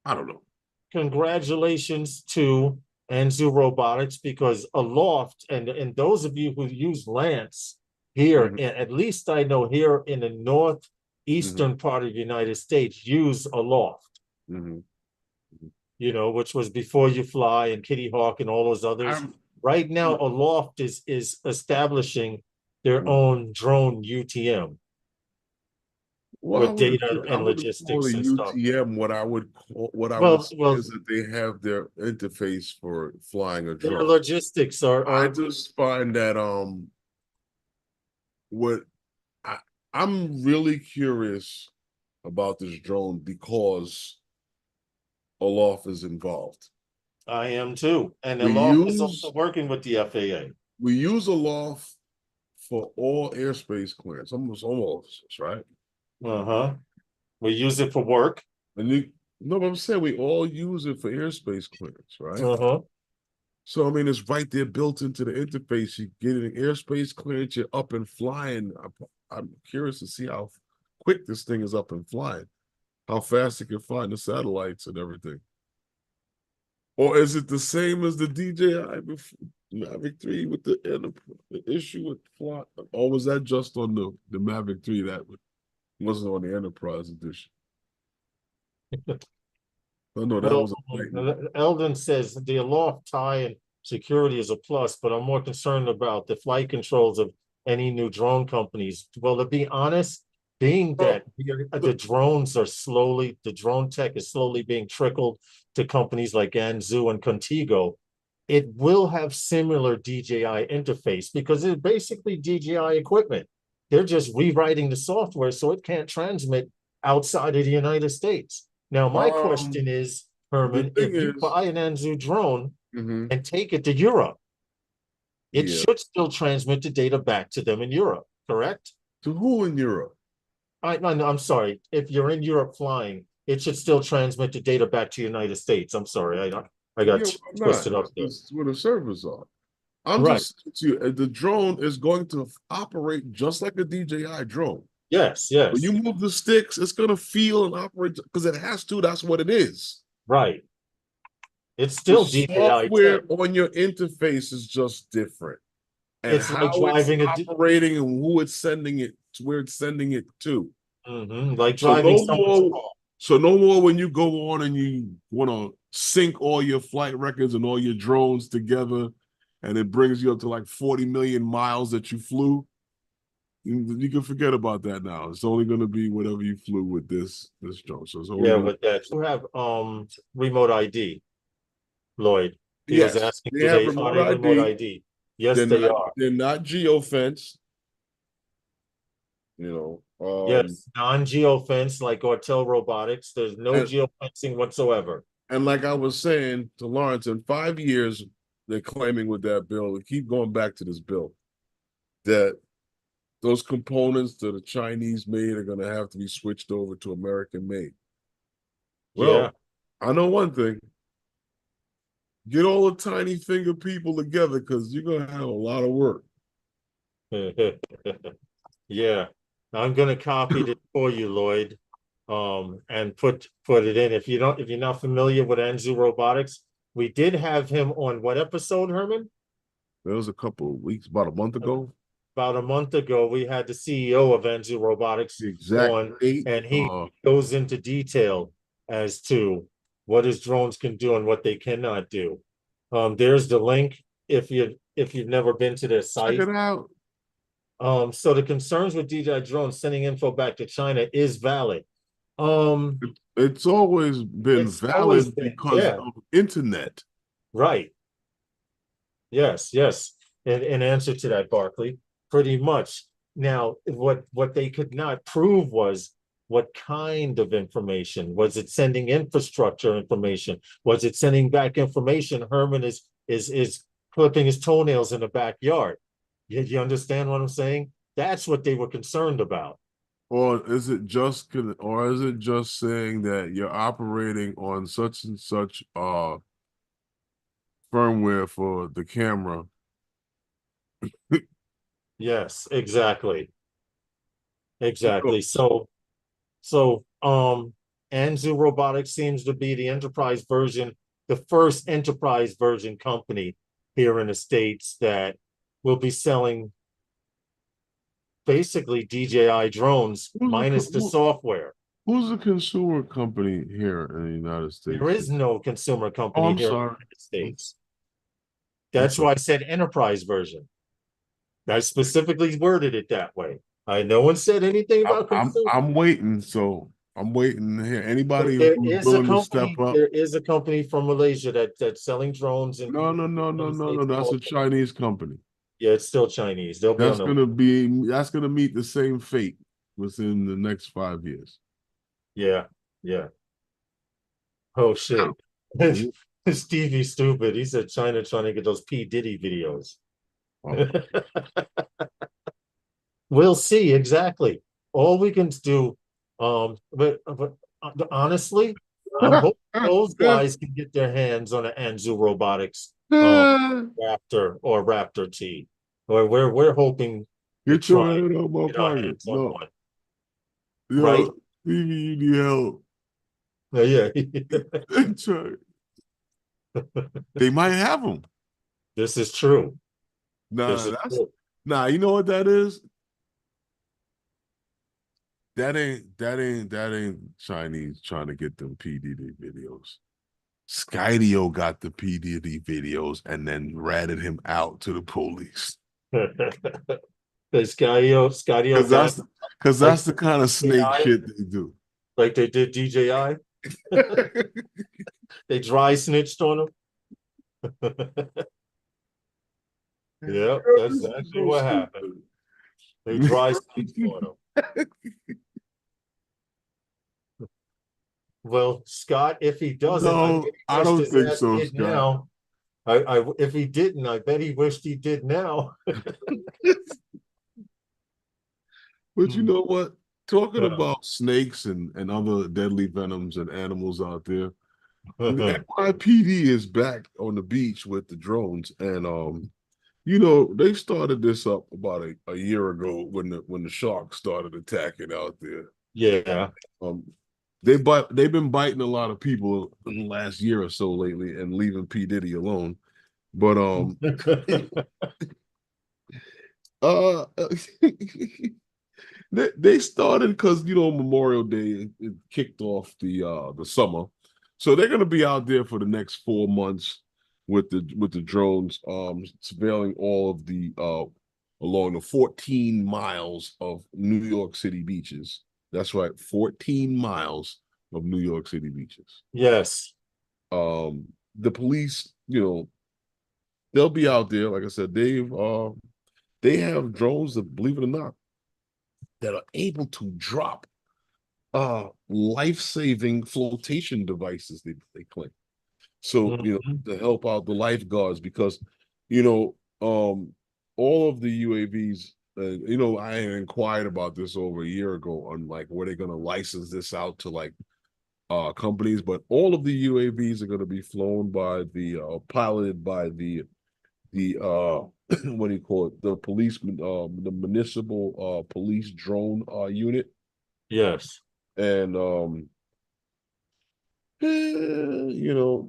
I don't know. congratulations to Anzu Robotics, because Aloft and those of you who use Lance here, Mhm. at least I know here in the northeastern part of the United States, use Aloft. Mhm. You know, which was Before You Fly and Kitty Hawk and all those others. Right now, Aloft is establishing their own drone UTM Well, with data I and wouldn't call logistics the and stuff. UTM what I would call what I would Well, say well, is that they have their interface for flying a their drone. logistics I are just find that what I I'm really curious about this drone because Aloft is involved. I am too. And We Aloft is also use working with the FAA. we use Aloft for all airspace clearance, almost all officers, right? Uh-huh. We use it for work. And you no, but I'm saying we all use it for airspace clearance, right? Uh-huh. So I mean, it's right there built into the interface. You get an airspace clearance, you're up and flying. I'm curious to see how quick this thing is up and flying, how fast it can fly the satellites and everything. Or is it the same as the DJI Mavic 3 with the issue with fly? Or was that just on the Mavic 3 that wasn't on the Enterprise edition? Oh no, that Well, was a Titan. Eldon says the Aloft tie and security is a plus, but I'm more concerned about the flight controls of any new drone companies. Well, to be honest, being that the drones are slowly, the drone tech is slowly being trickled to companies like Anzu and Contigo, it will have similar DJI interface because it's basically DJI equipment. They're just rewriting the software so it can't transmit outside of the United States. Now, my question is, Herman, if you buy an Anzu drone and take it to Europe, it should still transmit the data back to them in Europe, correct? To who in Europe? I'm sorry. If you're in Europe flying, it should still transmit the data back to the United States. I'm sorry. I got twisted up there. That's where the servers are. I'm Right. just saying to you, the drone is going to operate just like a DJI drone. Yes, yes. When you move the sticks, it's going to feel and operate because it has to. That's what it is. Right. It's still the DJI software tech. on your interface is just different. And It's like how it's driving operating and who it's sending it to, where it's sending it to. Like driving someone's car. So no more when you go on and you want to sync all your flight records and all your drones together, and it brings you up to like 40 million miles that you flew. You can forget about that now. It's only going to be whatever you flew with this drone. So it's only with that. You have remote ID, Lloyd. He was yes, asking, they do have they remote are remote ID. ID? Yes, they are. They're not geofence. Yes, non-geofence like Ortel Robotics. There's no geofencing whatsoever. And like I was saying to Lawrence, in 5 years, they're claiming with that bill, they keep going back to this bill, that those components that the Chinese made are going to have to be switched over to American made. Well, I know one thing. Get all the tiny finger people together because you're going to have a lot of work. Yeah, I'm going to copy it for you, Lloyd, and put it in. If you're not familiar with Anzu Robotics, we did have him on what episode, Herman? That was a couple of weeks, about a month ago. About a month ago, we had the CEO of Anzu Robotics on, and he goes into detail as to what his drones can do and what they cannot do. There's the link if you've never been to their site. Check it out. So the concerns with DJI drones sending info back to China is valid. It's always been valid because of internet. Right. Yes. In answer to that, Barkley, pretty much. Now, what they could not prove was what kind of information? Was it sending infrastructure information? Was it sending back information? Herman is clipping his toenails in the backyard. You understand what I'm saying? That's what they were concerned about. Or is it just saying that you're operating on such and such firmware for the camera? Yes, exactly. Exactly. So Anzu Robotics seems to be the enterprise version, the first enterprise version company here in the States that will be selling basically DJI drones minus the software. Who's a consumer company here in the United States? There is no consumer company I'm here in the sorry. United States. That's why I said enterprise version. I specifically worded it that way. No one said anything about consumer. I'm waiting, so I'm waiting to hear anybody There who's is a willing to step company. up. There is a company from Malaysia that's selling drones. And No. That's a Chinese company. yeah, it's still Chinese. They'll be on the. That's gonna meet the same fate within the next 5 years. Yeah. Oh shit. Stevie's stupid. He said China trying to get those P. Diddy videos. Oh. We'll see exactly. All we can do, but honestly, I'm hoping those guys can get their hands on an Anzu Robotics Raptor or Raptor T. Or we're hoping Get your hand out my pocket. No. one. Yo, Right? Stevie, you need help. Yeah. They might have them. This is true. Nah, you know what that is? That ain't Chinese trying to get them PDD videos. Skydio got the PDD videos and then ratted him out to the police. Skydio, because that's the kind of snake shit they do. Like they did DJI. They dry snitched on him. Yep, that's exactly what happened. They dry snitched on him. Well, Scott, if he doesn't, I don't think so, Scott. Now. If he didn't, I bet he wished he did now. But you know what? Talking about snakes and other deadly venoms and animals out there, the NYPD is back on the beach with the drones, and they started this up about a year ago when the sharks started attacking out there. Yeah. They've been biting a lot of people in the last year or so lately and leaving P. Diddy alone. But they started because Memorial Day it kicked off the summer, so they're gonna be out there for the next 4 months with the drones, surveilling all of the along the 14 miles of New York City beaches. That's right, 14 miles of New York City beaches. Yes. The police, they'll be out there. Like I said, they have drones that, believe it or not, that are able to drop life-saving flotation devices, they claim. So, to help out the lifeguards, because, all of the UAVs, I inquired about this over a year ago on like, were they going to license this out to like companies, but all of the UAVs are going to be flown by piloted by the what do you call it? The policeman, the municipal police drone unit. Yes. And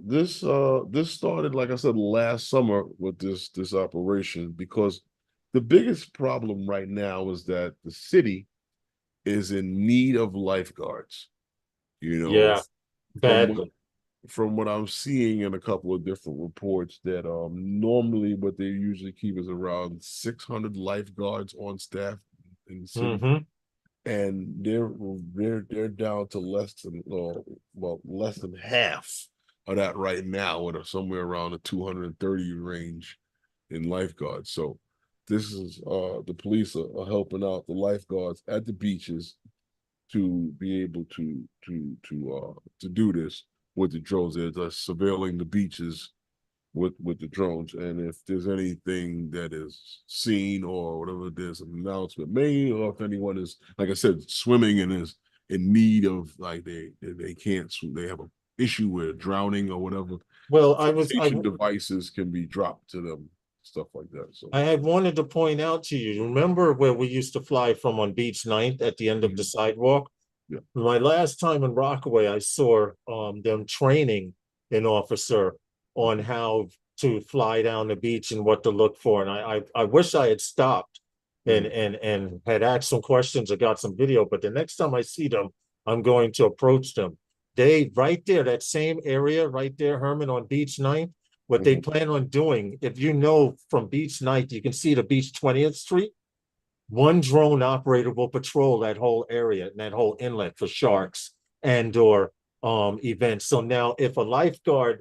this started, like I said, last summer with this operation, because the biggest problem right now is that the city is in need of lifeguards. Yeah, badly. From what I'm seeing in a couple of different reports, that normally what they usually keep is around 600 lifeguards on staff in the city. And they're down to less than half of that right now, or somewhere around the 230 range in lifeguards. So this is the police are helping out the lifeguards at the beaches to be able to do this with the drones. They're just surveilling the beaches with the drones, and if there's anything that is seen or whatever, there's an announcement made, or if anyone is, like I said, swimming and is in need of, like, they can't swim, they have a issue with drowning or whatever. Well, Devices can be dropped to them, stuff like that. So I had wanted to point out to you, remember where we used to fly from on Beach 9th at the end of the sidewalk? Yeah. My last time in Rockaway, I saw them training an officer on how to fly down the beach and what to look for. And I wish I had stopped and had asked some questions or got some video, but the next time I see them, I'm going to approach them. They right there, that same area right there, Herman, on Beach 9th, what they plan on doing, if you know from Beach 9th, you can see the Beach 20th Street. One drone operator will patrol that whole area and that whole inlet for sharks and or events. So now if a lifeguard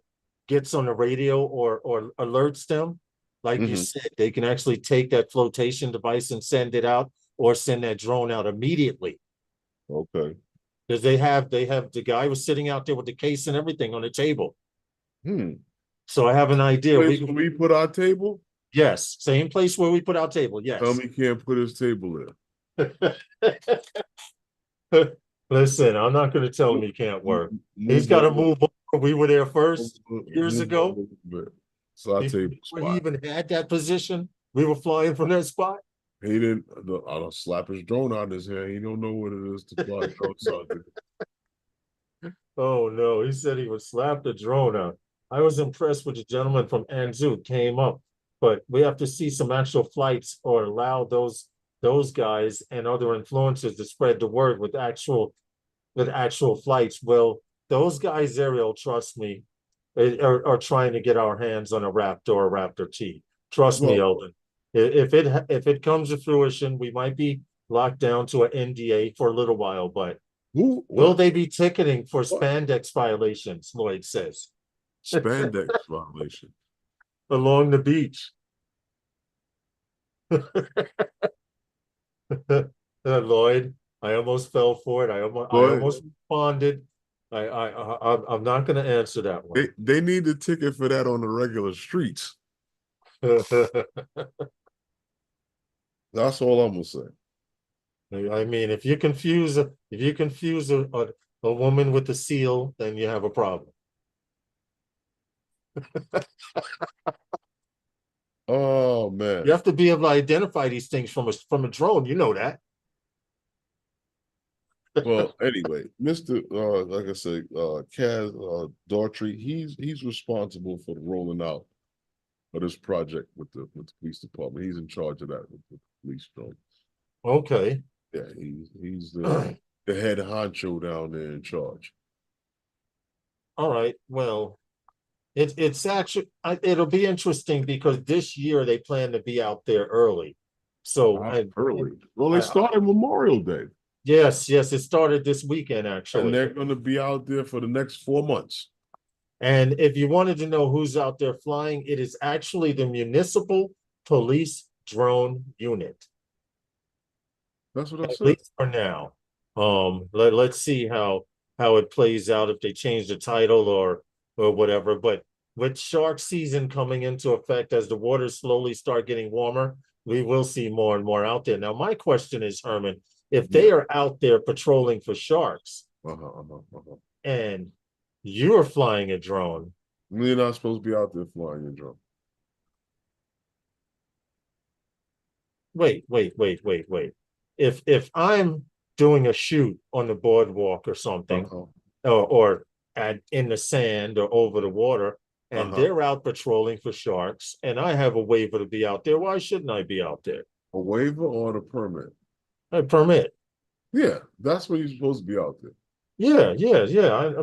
gets on the radio or alerts them, like you said, they can actually take that flotation device and send it out, or send that drone out immediately. okay. Because they have the guy was sitting out there with the case and everything on the table. So I have an idea. We put our table? Yes, same place where we put our table. Yes. Tell me he can't put his table there. Listen, I'm not going to tell him he can't work. He's got to move over. We were there first years ago. So I before he even had that position, we were flying from that spot. He didn't. I'll slap his drone out of his hand. He don't know what it is to fly drones out there. Oh no, he said he would slap the drone out. I was impressed with the gentleman from Anzu came up, but we have to see some actual flights or allow those guys and other influencers to spread the word with actual flights. Well, those guys, Ariel, trust me, are trying to get our hands on a Raptor or Raptor T. Trust me, Eldon. If it comes to fruition, we might be locked down to an NDA for a little while, but will they be ticketing for spandex violations? Lloyd says. Spandex violation along the beach. Lloyd, I almost fell for it. I almost responded. I'm not going to answer that one. They need a ticket for that on the regular streets. That's all I'm gonna say. I mean, if you confuse a woman with a seal, then you have a problem. Oh man, you have to be able to identify these things from a drone. You know that. Well, anyway, Mr. Like I said, Kaz Daughtry, he's responsible for the rolling out of this project with the police department. He's in charge of that with the police drone. Okay. Yeah, he's the head honcho down there in charge. All right. Well, it's actually it'll be interesting because this year they plan to be out there early. So early. Well, they started Memorial Day. Yes, it started this weekend actually. And they're going to be out there for the next 4 months. And if you wanted to know who's out there flying, it is actually the Municipal Police Drone Unit. That's what I said. At least for now. Let's see how it plays out if they change the title or whatever. But with shark season coming into effect as the waters slowly start getting warmer, we will see more and more out there. Now, my question is, Herman, if they are out there patrolling for sharks and you're flying a drone. We're not supposed to be out there flying a drone. Wait. If I'm doing a shoot on the boardwalk or something, or in the sand or over the water, and they're out patrolling for sharks, and I have a waiver to be out there, why shouldn't I be out there? A waiver or a permit? A permit. Yeah, that's when you're supposed to be out there. Yeah.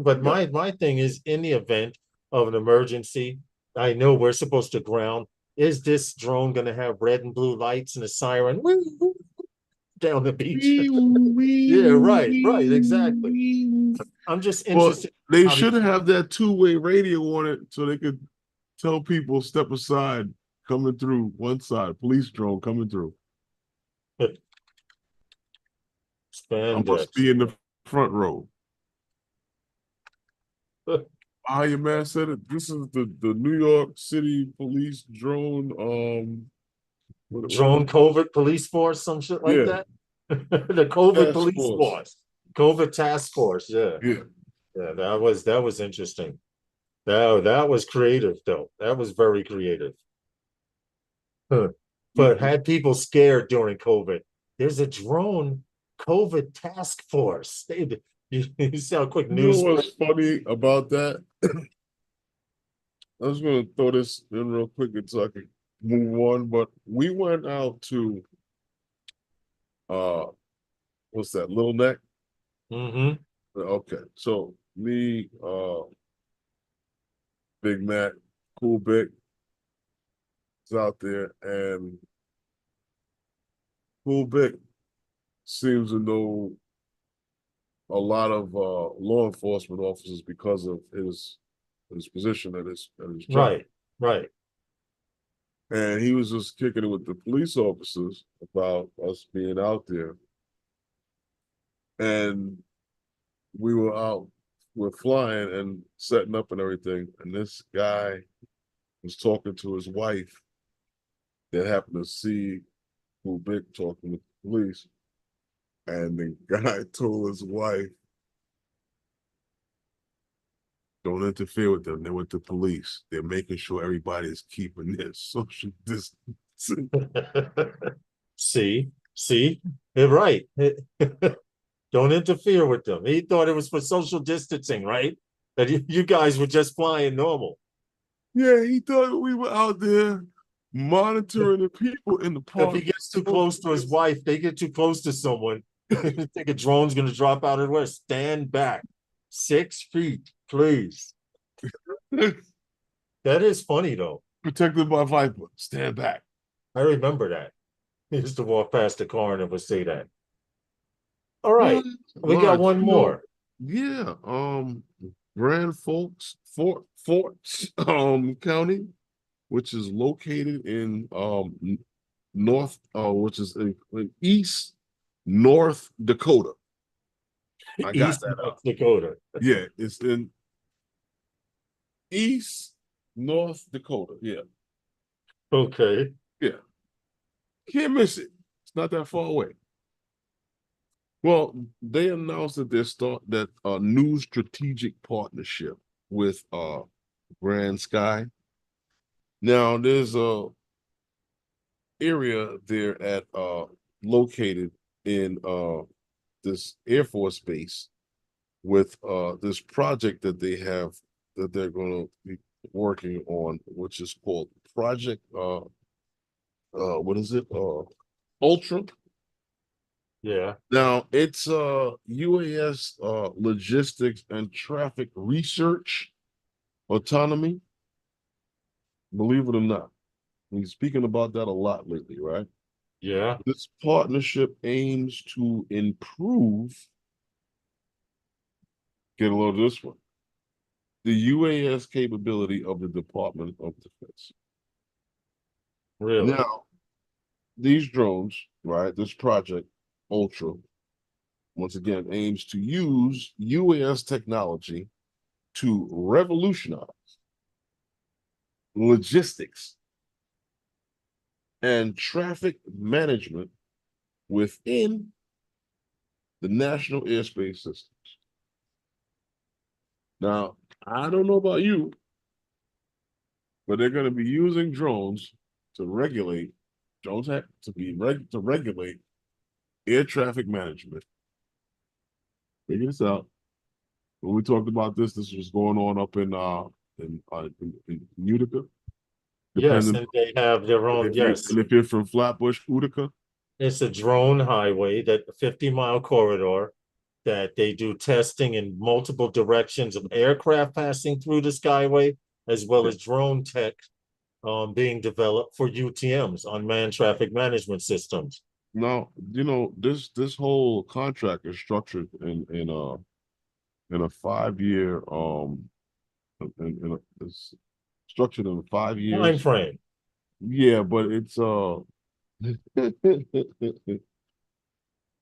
But my thing is, in the event of an emergency, I know we're supposed to ground. Is this drone going to have red and blue lights and a siren down the beach? Yeah, right, exactly. I'm just interested. Well, they should have that two-way radio on it so they could tell people step aside, coming through one side, police drone coming through. I must be in the front row. Iron Man said it. This is the New York City Police drone. Drone COVID police force, some shit like that. The COVID Task police force. COVID task force. Yeah. Yeah. Yeah, that was interesting. That was creative though. That was very creative. But had people scared during COVID. There's a drone COVID task force. You see how quick You news. know what's funny about that? I was gonna throw this in real quick so I can move on, but we went out to what's that, Little Neck? Mm-hmm. Okay, so me, Big Mac, Cool Big is out there, and Cool Big seems to know a lot of law enforcement officers because of his position at his job. Right. And he was just kicking it with the police officers about us being out there. And we're flying and setting up and everything. And this guy was talking to his wife that happened to see who Big talking with the police. And the guy told his wife, don't interfere with them. They're with the police. They're making sure everybody is keeping their social distancing. See, they're right. Don't interfere with them. He thought it was for social distancing, right? That you guys were just flying normal. Yeah, he thought we were out there monitoring the people in the park. If he gets too close to his wife, they get too close to someone. Think a drone's gonna drop out of the way. Stand back. 6 feet, please. That is funny though. Protected by Viper. Stand back. I remember that. He used to walk past the car and it would say that. All right, we got one more. Yeah, Grand Forks, County, which is located in which is in East North Dakota. I got East that North out. Dakota. Yeah, it's in East North Dakota. Yeah. Okay. Yeah. Can't miss it. It's not that far away. Well, they announced that that a new strategic partnership with GrandSKY. Now there's a area there at located in this Air Force base with this project that they have that they're going to be working on, which is called Project what is it? Ultra. Yeah. Now it's UAS logistics and traffic research autonomy. Believe it or not. We're speaking about that a lot lately, right? Yeah. This partnership aims to improve, get a load of this one, the UAS capability of the Department of Defense. Really? Now, these drones, right, this project, Ultra, once again, aims to use UAS technology to revolutionize logistics and traffic management within the national airspace systems. Now, I don't know about you, but they're going to be using drones to regulate, to regulate air traffic management. Figure this out. When we talked about this was going on up in Utica. Yes, and they have their own, yes. And if you're from Flatbush, Utica. It's a drone highway, that 50-mile corridor that they do testing in multiple directions of aircraft passing through the skyway, as well as drone tech being developed for UTMs, unmanned traffic management systems. Now, you know, this whole contract is structured in a 5-year it's structured in 5 years Time frame. Yeah, but it's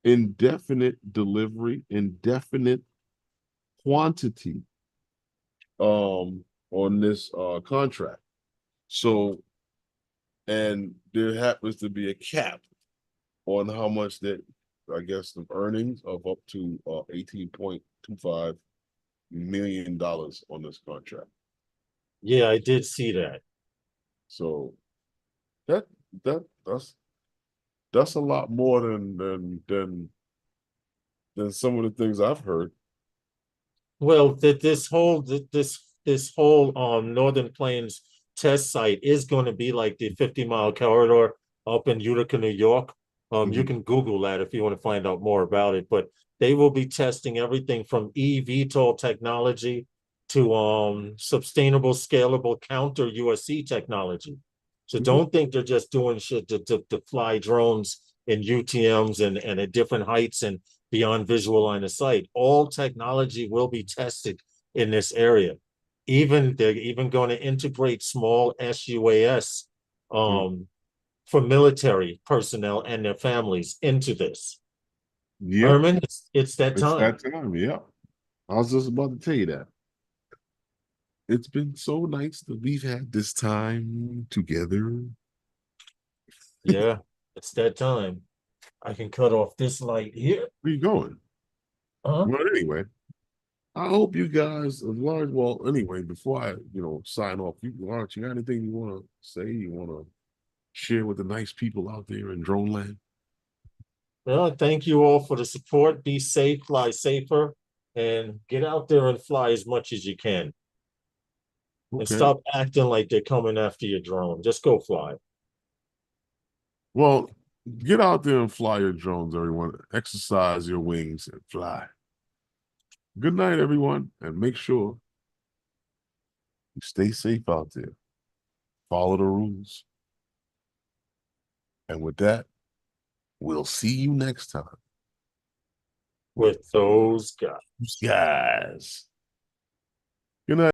indefinite delivery, indefinite quantity on this contract. So, and there happens to be a cap on how much that, I guess, the earnings of up to $18.25 million on this contract. Yeah, I did see that. So that that's a lot more than some of the things I've heard. Well, this whole Northern Plains test site is going to be like the 50-mile corridor up in Utica, New York. You can Google that if you want to find out more about it. But they will be testing everything from eVTOL technology to sustainable, scalable counter USC technology. So don't think they're just doing shit to fly drones in UTMs and at different heights and beyond visual line of sight. All technology will be tested in this area. They're even going to integrate small SUAS for military personnel and their families into this. Yeah, Herman, it's that it's time. that time. Yeah, I was just about to tell you that. It's been so nice that we've had this time together. Yeah, it's that time. I can cut off this light here. Where you going? Uh-huh. Well, anyway, I hope you guys as large. Well, anyway, before I sign off, Lawrence, you got anything you want to say? You want to share with the nice people out there in drone land? Well, thank you all for the support. Be safe, fly safer, and get out there and fly as much as you can. And Okay. stop acting like they're coming after your drone. Just go fly. Well, get out there and fly your drones, everyone. Exercise your wings and fly. Good night, everyone, and make sure you stay safe out there. Follow the rules. And with that, we'll see you next time With those guys. Guys. Good night.